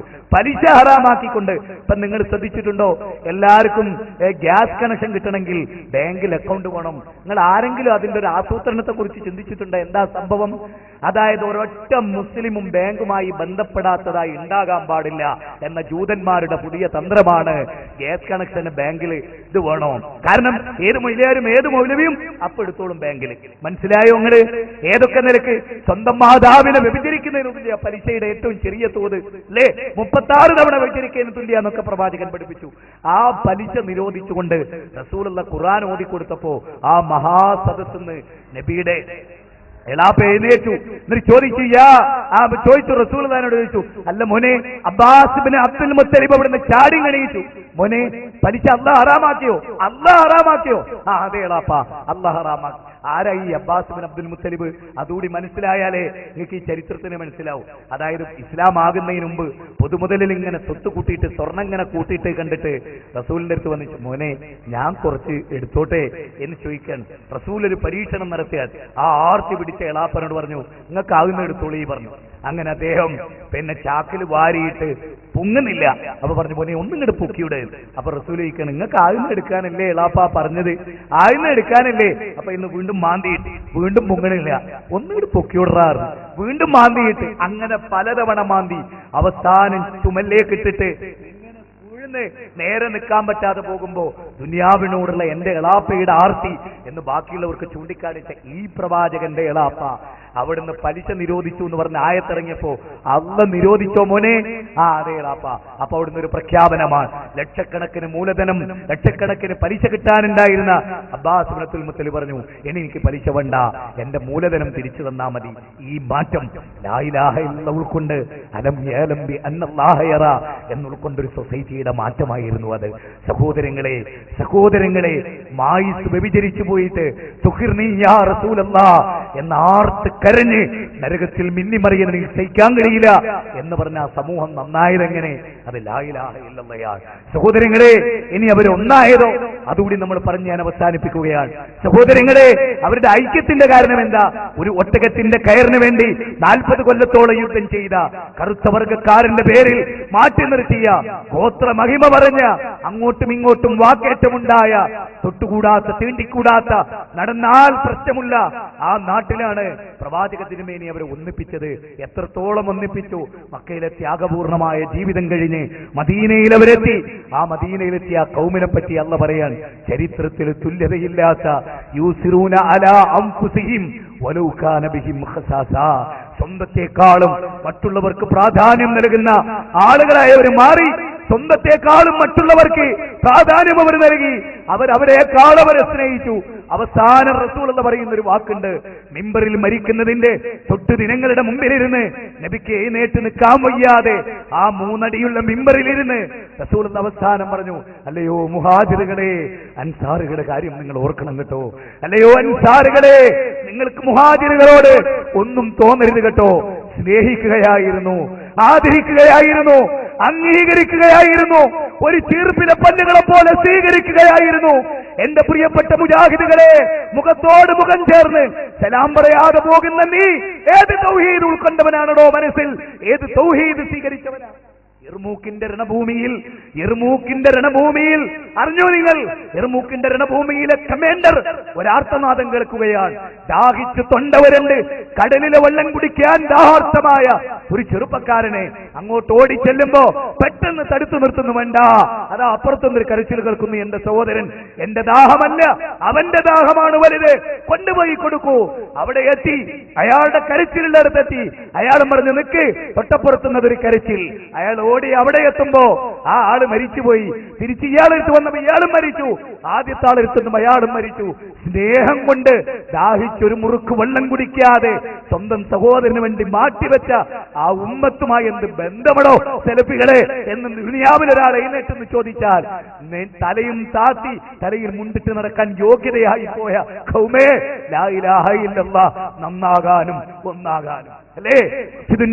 ഇപ്പൊ നിങ്ങൾ ശ്രദ്ധിച്ചിട്ടുണ്ടോ, എല്ലാവർക്കും ഗ്യാസ് കണക്ഷൻ കിട്ടണമെങ്കിൽ ബാങ്കിൽ അക്കൗണ്ട് വേണം. നിങ്ങൾ ആരെങ്കിലും അതിന്റെ ഒരു ആസൂത്രണത്തെ കുറിച്ച് ചിന്തിച്ചിട്ടുണ്ടോ? എന്താ സംഭവം? അതായത് ഒരൊറ്റ മുസ്ലിമും ബാങ്കുമായി ബന്ധപ്പെടാത്തതായി ഉണ്ടാകാൻ പാടില്ല എന്ന ജൂതന്മാരുടെ പുതിയ തന്ത്രമാണ് ഗ്യാസ് കണക്ഷന് ബാങ്കിൽ ഇത് വേണോ. കാരണം ഏത് മൊയിലാരും ഏത് മൗലവിയും അപ്പൊ എടുത്തോളും ബാങ്കിൽ. മനസ്സിലായോ നിങ്ങള്? ഏതൊക്കെ നിലക്ക് സ്വന്തം മാതാവിനെ വ്യഭിചരിക്കുന്നതിന് തുല്യ പലിശയുടെ ഏറ്റവും ചെറിയ തോത് അല്ലേ, 36 തവണ വ്യഭിചരിക്കുന്നതിന് തുല്യ എന്നൊക്കെ പ്രവാചകൻ പഠിപ്പിച്ചു. ആ പലിശ നിരോധിച്ചുകൊണ്ട് റസൂലുള്ള ഖുർആൻ ഓതിക്കൊടുത്തപ്പോ ആ മഹാസദസ്സെന്ന് നബിയുടെ എളാപ്പ എഴുന്നേറ്റു. എന്നിട്ട് ചോദിച്ചു റസൂലുള്ളാഹിനോട് ചോദിച്ചു, അല്ല മോനെ, അബ്ബാസ് ഇബ്നു അബ്ദുൽ മുത്തലിബ് അവിടുന്ന് ചാടി എണീച്ചു, മോനെ, പലിശ അല്ലാഹ് ഹറാമാക്കിയോ? ആ അതെ എളാപ്പ, അല്ലാഹ് ഹറാമാക്കി. ആരായി അബ്ബാസ് ബിൻ അബ്ദുൽ മുത്തലിബ്? അതുകൂടി മനസ്സിലായാലേ നിങ്ങൾക്ക് ഈ ചരിത്രത്തിന് മനസ്സിലാവും. അതായത് ഇസ്ലാം ആകുന്നതിന് മുമ്പ് പൊതുമുതലിൽ ഇങ്ങനെ സ്വത്ത് കൂട്ടിയിട്ട് സ്വർണ്ണം ഇങ്ങനെ കൂട്ടിയിട്ട് കണ്ടിട്ട് റസൂലിന്റെ അടുത്ത് വന്നിട്ട്, മോനെ ഞാൻ കുറച്ച് എടുത്തോട്ടെ എന്ന് ചോദിക്കാൻ റസൂൽ ഒരു പരീക്ഷണം നടത്തിയാൽ ആ ആർത്തി പിടിച്ച എളാപ്പനോട് പറഞ്ഞു, നിങ്ങൾക്ക് ആകുന്ന എടുത്തോളി പറഞ്ഞു. അങ്ങനെ അദ്ദേഹം പിന്നെ ചാക്കിൽ വാരിയിട്ട് പൊങ്ങുന്നില്ല. അപ്പൊ പറഞ്ഞു, മോനെ ഒന്നും ഇങ്ങോട്ട് പൊക്കിയുടെ. അപ്പൊ റസൂൽ ചോദിക്കണം, നിങ്ങൾക്ക് ആയുധം എടുക്കാനല്ലേ എളാപ്പ പറഞ്ഞത്? ആയുധം എടുക്കാനല്ലേ? അപ്പൊ ഇന്ന് വീണ്ടും മാന്തിയിട്ട് വീണ്ടും പൊങ്ങണില്ല, ഒന്നിങ്ങോട്ട് പൊക്കിയോടാറ് വീണ്ടും മാന്തിയിട്ട് അങ്ങനെ പലതവണ മാന്തി അവസാനം ചുമലിലേക്ക് ഇട്ടിട്ട് നേരെ നിൽക്കാൻ പറ്റാതെ പോകുമ്പോ ദുനിയാവിനോടുള്ള എന്റെ എളാപ്പയുടെ ആർത്തി എന്ന് ബാക്കിയുള്ളവർക്ക് ചൂണ്ടിക്കാണിച്ച ഈ പ്രവാചകന്റെ എളാപ്പ അവിടുന്ന് പലിശ നിരോധിച്ചു എന്ന് പറഞ്ഞ ആയത്തിറങ്ങിയപ്പോ അള്ള നിരോധിച്ചോ മോനെ? ആ അതെ എളാപ്പ. അപ്പൊ അവിടുന്ന് ഒരു പ്രഖ്യാപനമാണ്. ലക്ഷക്കണക്കിന് മൂലധനം, ലക്ഷക്കണക്കിന് പലിശ കിട്ടാനുണ്ടായിരുന്ന അബ്ബാസ് ബിൻ അബ്ദുൽ മുത്തലിബ് പറഞ്ഞു, ഇനി എനിക്ക് പലിശ വേണ്ട, എന്റെ മൂലധനം തിരിച്ചു തന്നാ മതി. ഈ മാറ്റം ലാ ഇലാഹ ഇല്ലല്ലാഹ് ഉൾക്കൊണ്ട് അലം യഅലം ബി അന്നല്ലാഹ യറാ എന്നുൾക്കൊണ്ടൊരു സൊസൈറ്റിയുടെ മാറ്റമായിരുന്നു അത്. സഹോദരങ്ങളെ മായിസ് വ്യഭിചരിച്ചു പോയിട്ട് തുഖിർനി യാ റസൂലല്ലാഹ് എന്ന ആർത്ത് കരഞ്ഞ് നരകത്തിൽ മിന്നിമറിയാൻ എനിക്ക് സഹിക്കാൻ കഴിയില്ല എന്ന് പറഞ്ഞ ആ സമൂഹം നന്നായതെങ്ങനെ? അത് ലാ ഇലാഹ ഇല്ലല്ലാഹ്. സഹോദരങ്ങളെ, ഇനി അവർ ഒന്നായതോ? അതുകൂടി നമ്മൾ പറഞ്ഞ് ഞാൻ അവസാനിപ്പിക്കുകയാണ്. സഹോദരങ്ങളെ, അവരുടെ ഐക്യത്തിന്റെ കാരണം എന്താ? ഒരു ഒട്ടകത്തിന്റെ കയറിന് വേണ്ടി 40 കൊല്ലത്തോളം യുദ്ധം ചെയ്ത കറുത്ത വർഗക്കാരന്റെ പേരിൽ മാറ്റി നിർത്തിയ ഗോത്ര മഹിമ പറഞ്ഞ അങ്ങോട്ടും ഇങ്ങോട്ടും വാക്കേറ്റമുണ്ടായ തൊട്ടുകൂടാത്ത തീണ്ടിക്കൂടാത്ത നടന്നാൽ പ്രശ്നമുള്ള ആ നാട്ടിലാണ് പ്രവാചക തിരുമേനി അവരെ ഒന്നിപ്പിച്ചത്. എത്രത്തോളം ഒന്നിപ്പിച്ചു? മക്കയിലെ ത്യാഗപൂർണമായ ജീവിതം കഴിഞ്ഞ് മദീനയിൽ അവരെത്തി. ആ മദീനയിലെത്തിയ ആ കൗമിനെ പറ്റി അല്ല പറയാൻ, ചരിത്രത്തിൽ തുല്യതയില്ലാത്ത യൂസിറൂന അലാ അൻഫുസിഹിം വലൗ കാന ബിഹിം ഖസാസാ, സ്വന്തത്തെക്കാളും മറ്റുള്ളവർക്ക് പ്രാധാന്യം നൽകുന്ന ആളുകളായവർ മാറി സ്വന്തത്തെക്കാളും മറ്റുള്ളവർക്ക് പ്രാധാന്യം അവർ നൽകി. അവരെക്കാൾ അവരെ സ്നേഹിച്ചു. അവസാനം റസൂൽ എന്ന് പറയുന്ന ഒരു വാക്കുണ്ട്, മിമ്പറിൽ മരിക്കുന്നതിന്റെ തൊട്ടു ദിനങ്ങളുടെ മുമ്പിലിരുന്ന് നബിക്ക് എഴുന്നേറ്റ് നിൽക്കാൻ വയ്യാതെ ആ 3 അടിയുള്ള മിമ്പറിലിരുന്ന് റസൂൽ അവസാനം പറഞ്ഞു, അല്ലയോ മുഹാജിറുകളെ, അൻസാറുകളുടെ കാര്യം നിങ്ങൾ ഓർക്കണം കേട്ടോ. അല്ലയോ അൻസാറുകളെ, നിങ്ങൾക്ക് മുഹാജിറുകളോട് ഒന്നും തോന്നരുത് കേട്ടോ. സ്നേഹിക്കുകയായിരുന്നു, ആദരിക്കുകയായിരുന്നു, അംഗീകരിക്കുകയായിരുന്നു, ഒരു ചീർപ്പിലെ പല്ലുകളെ പോലെ സ്വീകരിക്കുകയായിരുന്നു. എന്റെ പ്രിയപ്പെട്ട മുജാഹിദുകളെ, മുഖത്തോട് മുഖം ചേർന്ന് സലാം പറയാതെ പോകുന്ന നീ ഏത് തൗഹീദ് ഉൾക്കൊണ്ടവനാണോ മനസ്സിൽ? ഏത് തൗഹീദ് സ്വീകരിച്ചവനാണ്? യർമൂക്കിന്റെ രണഭൂമിയിൽ അറിഞ്ഞോ നിങ്ങൾ? യർമൂക്കിന്റെ രണഭൂമിയിലെ കമാൻഡർ ഒരാർത്തനാദം കേൾക്കുകയാണ്. ദാഹിച്ച് തൊണ്ടവരുണ്ട്, കടലിലെ വെള്ളം കുടിക്കാൻ ദാഹാർത്ഥമായ ഒരു ചെറുപ്പക്കാരനെ അങ്ങോട്ട് ഓടിച്ചെല്ലുമ്പോ പെട്ടെന്ന് തടുത്തു നിർത്തുന്നു. വേണ്ട, അതാ അപ്പുറത്തുനിന്നൊരു കരച്ചിൽ കേൾക്കുന്നു. എന്റെ സഹോദരൻ, എന്റെ ദാഹമല്ല, അവന്റെ ദാഹമാണ് വലുത്, കൊണ്ടുപോയി കൊടുക്കൂ. അവിടെ എത്തി, അയാളുടെ കരച്ചിലുള്ളിടത്തെത്തി. അയാൾ പറഞ്ഞു, നിൽക്ക്, തൊട്ടപ്പുറത്തുന്നതൊരു കരച്ചിൽ. അയാൾ ഓടി അവിടെ എത്തുമ്പോ ആ ആള് മരിച്ചുപോയി. തിരിച്ച് ഇയാളെടുത്ത് വന്നപ്പോ ഇയാളും മരിച്ചു. ആദ്യത്തെ ആളെടുത്തും അയാളും മരിച്ചു. സ്നേഹം കൊണ്ട് ദാഹിച്ചൊരു മുറുക്ക് വെള്ളം കുടിക്കാതെ സ്വന്തം സഹോദരന് വേണ്ടി മാറ്റിവെച്ച ആ ഉമ്മത്തുമായി എന്ത് ബന്ധമടോ സെലഫികളെ എന്ന് ദുനിയാവിൽ ഒരാൾ എഴുന്നേറ്റെന്ന് ചോദിച്ചാൽ തലയും താത്തി തലയിൽ മുണ്ടിട്ട് നടക്കാൻ യോഗ്യതയായി പോയ ഖൗമേ, ലാ ഇലാഹ ഇല്ലല്ലാഹ് നന്നാകാനും ഒന്നാകാനും അല്ലേ?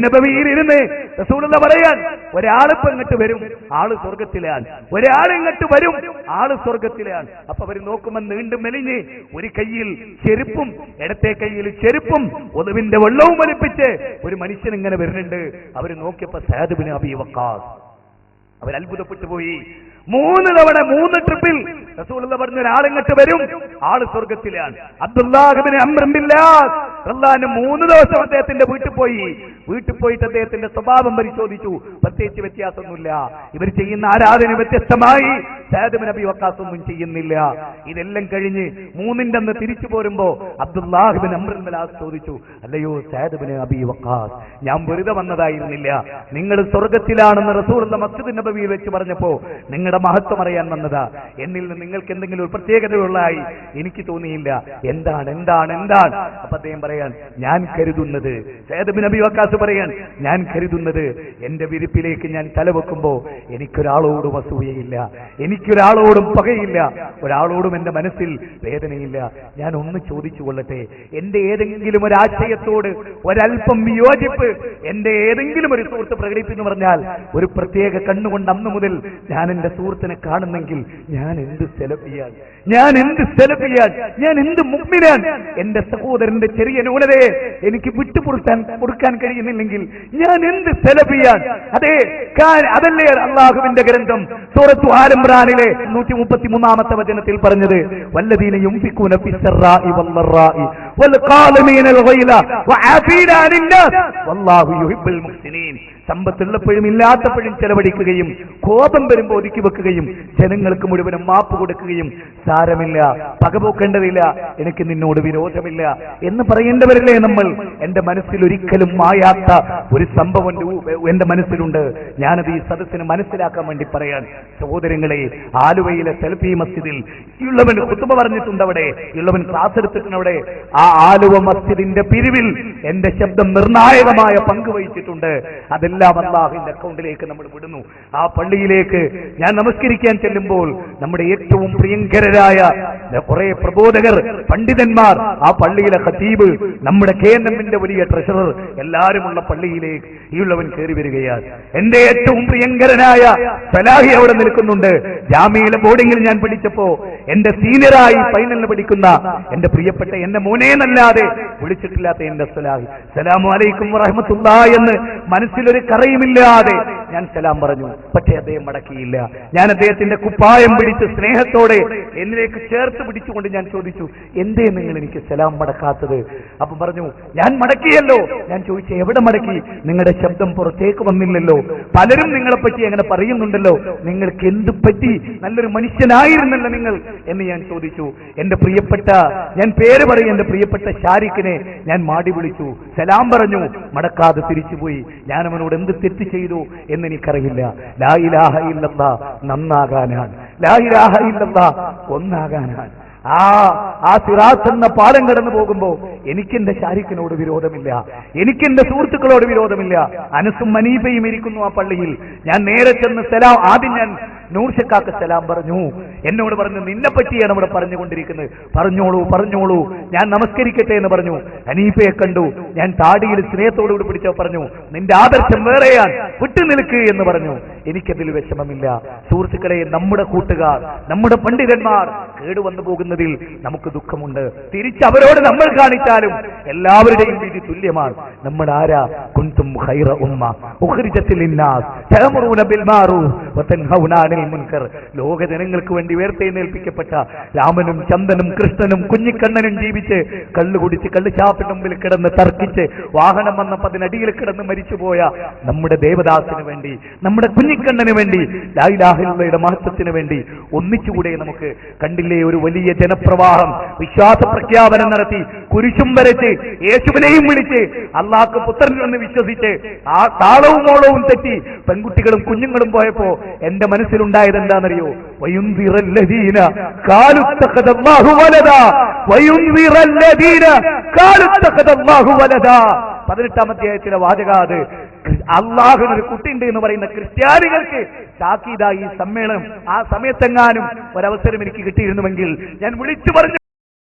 നബവിയിലിരുന്ന് റസൂലുള്ളാഹി പറയാൻ, ഒരാളിപ്പോ ഇങ്ങോട്ട് വരും, ആള് സ്വർഗത്തിലാണ്. ഒരാൾ ഇങ്ങോട്ട് വരും, ആള് സ്വർഗത്തിലാണ്. അപ്പൊ അവർ നോക്കുമ്പോൾ നീണ്ടും മെലിഞ്ഞ് ഒരു കയ്യിൽ ചെരുപ്പും ഇടത്തെ കയ്യിൽ ചെരുപ്പും ഒതുവിന്റെ വെള്ളവും വലിപ്പിച്ച് ഒരു മനുഷ്യൻ ഇങ്ങനെ വരുന്നുണ്ട്. അവര് നോക്കിയപ്പോ സഅദ് ഇബ്നു അബീ വഖാസ്. അവർ അത്ഭുതപ്പെട്ടു പോയി. 3 തവണ 3 ട്രിപ്പിൽ റസൂലുള്ളാഹി പറഞ്ഞ ഒരാളിങ്ങോട്ട് വരും, ആള് സ്വർഗത്തിലാണ്. Abdullah ibn Amr bin al As റളിയല്ലാഹു 3 ദിവസം അദ്ദേഹത്തിന്റെ വീട്ടിൽ പോയിട്ട് അദ്ദേഹത്തിന്റെ സ്വഭാവം പരിശോധിച്ചു. പ്രത്യേകിച്ച് വ്യത്യാസമൊന്നുമില്ല. ഇവർ ചെയ്യുന്ന ആരാധന വ്യത്യസ്തമായി സഅദ് ഇബ്നു അബീ വഖാസ് ഒന്നും ചെയ്യുന്നില്ല. ഇതെല്ലാം കഴിഞ്ഞ് 3ന്റെ അന്ന് തിരിച്ചു പോരുമ്പോ അബ്ദുല്ലാഹ് ഇബ്നു അംർ ബിൻ ലാസ് ചോദിച്ചു, അല്ലയോ സഅദ് ഇബ്നു അബീ വഖാസ്, ഞാൻ വെറുതെ വന്നതായിരുന്നില്ല, നിങ്ങൾ സ്വർഗത്തിലാണെന്ന് റസൂലുള്ളാഹി മസ്ജിദ് നബവിയിൽ വെച്ച് പറഞ്ഞപ്പോ നിങ്ങളുടെ മഹത്വം അറിയാൻ വന്നതാ. എന്നിൽ നിന്ന് നിങ്ങൾക്ക് എന്തെങ്കിലും ഒരു പ്രത്യേകതയുള്ളതായി എനിക്ക് തോന്നിയില്ല. എന്താണ്? അപ്പൊ അദ്ദേഹം പറയാൻ, ഞാൻ കരുതുന്നത്, സഅദ് ഇബ്നു അബീ വഖാസ് എന്നിട്ട് പറയാൻ, ഞാൻ കരുതുന്നത് എന്റെ വിരിപ്പിലേക്ക് ഞാൻ തലവെക്കുമ്പോ എനിക്കൊരാളോടും അസൂയയില്ല, എനിക്കൊരാളോടും പകയില്ല, ഒരാളോടും എന്റെ മനസ്സിൽ വേദനയില്ല. ഞാൻ ഒന്ന് ചോദിച്ചു കൊള്ളട്ടെ, എന്റെ ഏതെങ്കിലും ഒരു ആശയത്തോട് ഒരല്പം വിയോജിപ്പ് എന്റെ ഏതെങ്കിലും ഒരു സുഹൃത്ത് പ്രകടിപ്പിക്കുന്നു പറഞ്ഞാൽ ഒരു പ്രത്യേക കണ്ണുകൊണ്ട് അന്നു മുതൽ ഞാൻ എന്റെ സുഹൃത്തിനെ കാണുന്നെങ്കിൽ ഞാൻ എന്ത് സെലഫിയാൻ, ഞാൻ എന്ത് സെലഫിയാൻ, ഞാൻ എന്ത് മുഅ്മിനാൻ. എന്റെ സഹോദരന്റെ ചെറിയ ന്യൂനതയെ എനിക്ക് കൊടുക്കാൻ കഴിയുന്നില്ലെങ്കിൽ ഞാൻ എന്ത് സെലഫിയാൻ. അതല്ലേ അള്ളാഹുവിന്റെ ഗ്രന്ഥം സൂറത്തു ആൽ ഇംറാനിലെ 133-ാമത്തെ വചനത്തിൽ പറഞ്ഞത്, വല്ലദീന യുംഫിഖൂന ഫിസ്സറാഇ വല്ലറാഇ വൽഖാലിമീനൽ ഗൈല വആഫീന അനിന്നാസ് വല്ലാഹു യുഹിബ്ബുൽ മുഹ്സിനീൻ. സമ്പത്തുള്ളപ്പോഴും ഇല്ലാത്തപ്പോഴും ചെലവഴിക്കുകയും കോപം വരുമ്പോൾ ഒതുക്കി വെക്കുകയും ജനങ്ങൾക്ക് മുഴുവനും മാപ്പ് കൊടുക്കുകയും സാരമില്ല, പകപോക്കേണ്ടതില്ല, എനിക്ക് നിന്നോട് വിരോധമില്ല എന്ന് പറയേണ്ടവരല്ലേ നമ്മൾ. എന്റെ മനസ്സിൽ ഒരിക്കലും മായാത്ത ഒരു സംഭവം എന്റെ മനസ്സിലുണ്ട്. ഞാനത് ഈ സദസ്സിന് മനസ്സിലാക്കാൻ വേണ്ടി പറയാൻ. സഹോദരങ്ങളെ, ആലുവയിലെ സെൽഫി മസ്ജിദിൽ ഉള്ളവൻ ഖുതുബ പറഞ്ഞിട്ടുണ്ട്, അവിടെ ഉള്ളവൻ ക്ലാസ് എടുത്തിട്ടുണ്ട്. അവിടെ ആ ആലുവ മസ്ജിദിന്റെ പിരിവിൽ എന്റെ ശബ്ദം നിർണായകമായ പങ്ക് വഹിച്ചിട്ടുണ്ട്. അതെല്ലാം അല്ലാഹുവിന്റെ അക്കൗണ്ടിലേക്ക് നമ്മൾ വിടുന്നു. ആ പള്ളിയിലേക്ക് ഞാൻ നമസ്കരിക്കാൻ ചെല്ലുമ്പോൾ നമ്മുടെ ഏറ്റവും പ്രിയങ്കരായ കുറെ പ്രബോധകർ, പണ്ഡിതന്മാർ, ആ പള്ളിയിലെ ഖതീബ്, നമ്മുടെ KNM-ന്റെ വലിയ ട്രഷറർ, എല്ലാവരുമുള്ള പള്ളിയിലേക്ക് ഈ ഉള്ളവൻ കയറി വരികയാണ്. എന്റെ ഏറ്റവും പ്രിയങ്കരനായ സലാഹി അവിടെ നിൽക്കുന്നുണ്ട്. ജാമ്യയിലെ ബോർഡിങ്ങിൽ ഞാൻ പഠിച്ചപ്പോ എന്റെ സീനിയറായി ഫൈനലിന് പഠിക്കുന്ന എന്റെ പ്രിയപ്പെട്ട എന്നെ മോനേന്നല്ലാതെ വിളിച്ചിട്ടില്ലാത്ത എന്റെ സലാഹി, സലാമു അലൈക്കും വറഹ്മത്തുള്ളാഹി എന്ന് മനസ്സിലൊരു കറയുമില്ലാതെ ഞാൻ സലാം പറഞ്ഞു. പക്ഷേ അദ്ദേഹം മടക്കിയില്ല. ഞാൻ അദ്ദേഹത്തിന്റെ കുപ്പായം പിടിച്ച് സ്നേഹത്തോടെ എന്നിലേക്ക് ചേർത്ത് പിടിച്ചുകൊണ്ട് ഞാൻ ചോദിച്ചു, എന്തേ നിങ്ങൾ എനിക്ക് സലാം മടക്കാത്തത്? അപ്പൊ പറഞ്ഞു, ഞാൻ മടക്കിയല്ലോ. ഞാൻ ചോദിച്ചു, എവിടെ മടക്കി? നിങ്ങളുടെ ശബ്ദം പുറത്തേക്ക് വന്നില്ലല്ലോ, പലരും നിങ്ങളെപ്പറ്റി അങ്ങനെ പറയുന്നുണ്ടല്ലോ, നിങ്ങൾക്ക് എന്ത് പറ്റി? നല്ലൊരു മനുഷ്യനായിരുന്നല്ലോ നിങ്ങൾ എന്ന് ഞാൻ ചോദിച്ചു. എന്റെ പ്രിയപ്പെട്ട, ഞാൻ പേര് പറയും, എന്റെ പ്രിയപ്പെട്ട ഷാരിഖിനെ ഞാൻ മാടി വിളിച്ചു, സലാം പറഞ്ഞു, മടക്കാതെ തിരിച്ചുപോയി. ഞാൻ അവനോട് എന്ത് തെറ്റ് ചെയ്തു എന്നെനിക്കറിയില്ല. ലാ ഇലാഹ ഇല്ലല്ലാഹ് നന്നാകാനാണ്, ലാ ഇലാഹ ഇല്ലല്ലാഹ് ഒന്നാകാനാണ്. ആ സിറാത്ത് എന്ന പാലം കടന്നു പോകുമ്പോ എനിക്കെന്റെ ഷാരിഖിനോട് വിരോധമില്ല, എനിക്കെന്റെ സുഹൃത്തുക്കളോട് വിരോധമില്ല. അനസും മനീഫയും ഇരിക്കുന്നു ആ പള്ളിയിൽ. ഞാൻ നേരെ ചെന്ന് സലാം, ആദ്യം ഞാൻ നൂർഷക്കാക്ക് സലാം പറഞ്ഞു. എന്നോട് പറഞ്ഞു, നിന്നെ പറ്റിയാണ് ഇവിടെ പറഞ്ഞുകൊണ്ടിരിക്കുന്നത്, പറഞ്ഞോളൂ പറഞ്ഞോളൂ, ഞാൻ നമസ്കരിക്കട്ടെ എന്ന് പറഞ്ഞു. ഹനീഫയെ കണ്ടു, ഞാൻ താടിയിൽ സ്നേഹത്തോടുകൂടി പിടിച്ചോ പറഞ്ഞു, നിന്റെ ആദർശം വേറെയാണ്, വിട്ടുനിൽക്ക് എന്ന് പറഞ്ഞു. എനിക്കതിൽ വിഷമമില്ല. സുഹൃത്തുക്കളെ, നമ്മുടെ കൂട്ടുകാർ, നമ്മുടെ പണ്ഡിതന്മാർ കേടുവന്നു പോകുന്നതിൽ നമുക്ക് ദുഃഖമുണ്ട്. തിരിച്ചവരോട് നമ്മൾ കാണിച്ചാലും എല്ലാവരുടെയും വിധി തുല്യമാണ്. നമ്മൾ ആരാ? കുൻതും ഖൈറ ഉമ്മ ഉഖ്രിജത്തിൽ ലിന്നാസ് തഅമുറൂന ബിൽ മഅറൂഫ് വതൻഹൗന അനിൽ മുൻകർ. ലോക ജനങ്ങൾക്ക് വേണ്ടി ഉയർത്തെഴുന്നേൽപ്പിക്കപ്പെട്ട രാമനും ചന്ദനും കൃഷ്ണനും കുഞ്ഞിക്കണ്ണനും ജീവിച്ച് കള്ളു കുടിച്ച് കള്ളുചാപ്പിന് മുമ്പിൽ കിടന്ന് തർക്കിച്ച് വാഹനം വന്നപ്പോൾ അതിനടിയിൽ കിടന്ന് മരിച്ചുപോയ നമ്മുടെ ദേവദാസിന് വേണ്ടി, നമ്മുടെ കുഞ്ഞിക്കണ്ണന് വേണ്ടി, ലാ ഇലാഹ ഇല്ലല്ലാഹയുടെ മഹത്വത്തിന് വേണ്ടി ഒന്നിച്ചുകൂടെ നമുക്ക്? കണ്ടില്ലേ, ഒരു വലിയ ജനപ്രവാഹം വിശ്വാസ പ്രഖ്യാപനം നടത്തി, കുരിശും വരച്ച് യേശുവിനെയും വിളിച്ച് അള്ളാഹ്ക്ക് പുത്രനെന്ന് വിശ്വസിച്ച് ആ താളവും മോളവും തെറ്റി പെൺകുട്ടികളും കുഞ്ഞുങ്ങളും പോയപ്പോ എന്റെ മനസ്സിലുണ്ടായത് എന്താണെന്നറിയോ? വയുൻദിറല്ലദീന ഖാലു തഖദല്ലാഹു വലദാ, വയുൻദിറല്ലദീന ഖാലു തഖദല്ലാഹു വലദാ. 18-ാം അധ്യായത്തിലെ വാചകാത്. അള്ളാഹുവിനൊരു കുട്ടിയുണ്ട് എന്ന് പറയുന്ന ക്രിസ്ത്യാനികൾക്ക് താക്കീതായി സമ്മേളനം. ആ സമയത്തെങ്ങാനും ഒരവസരം എനിക്ക് കിട്ടിയിരുന്നുവെങ്കിൽ ഞാൻ വിളിച്ചു പറഞ്ഞു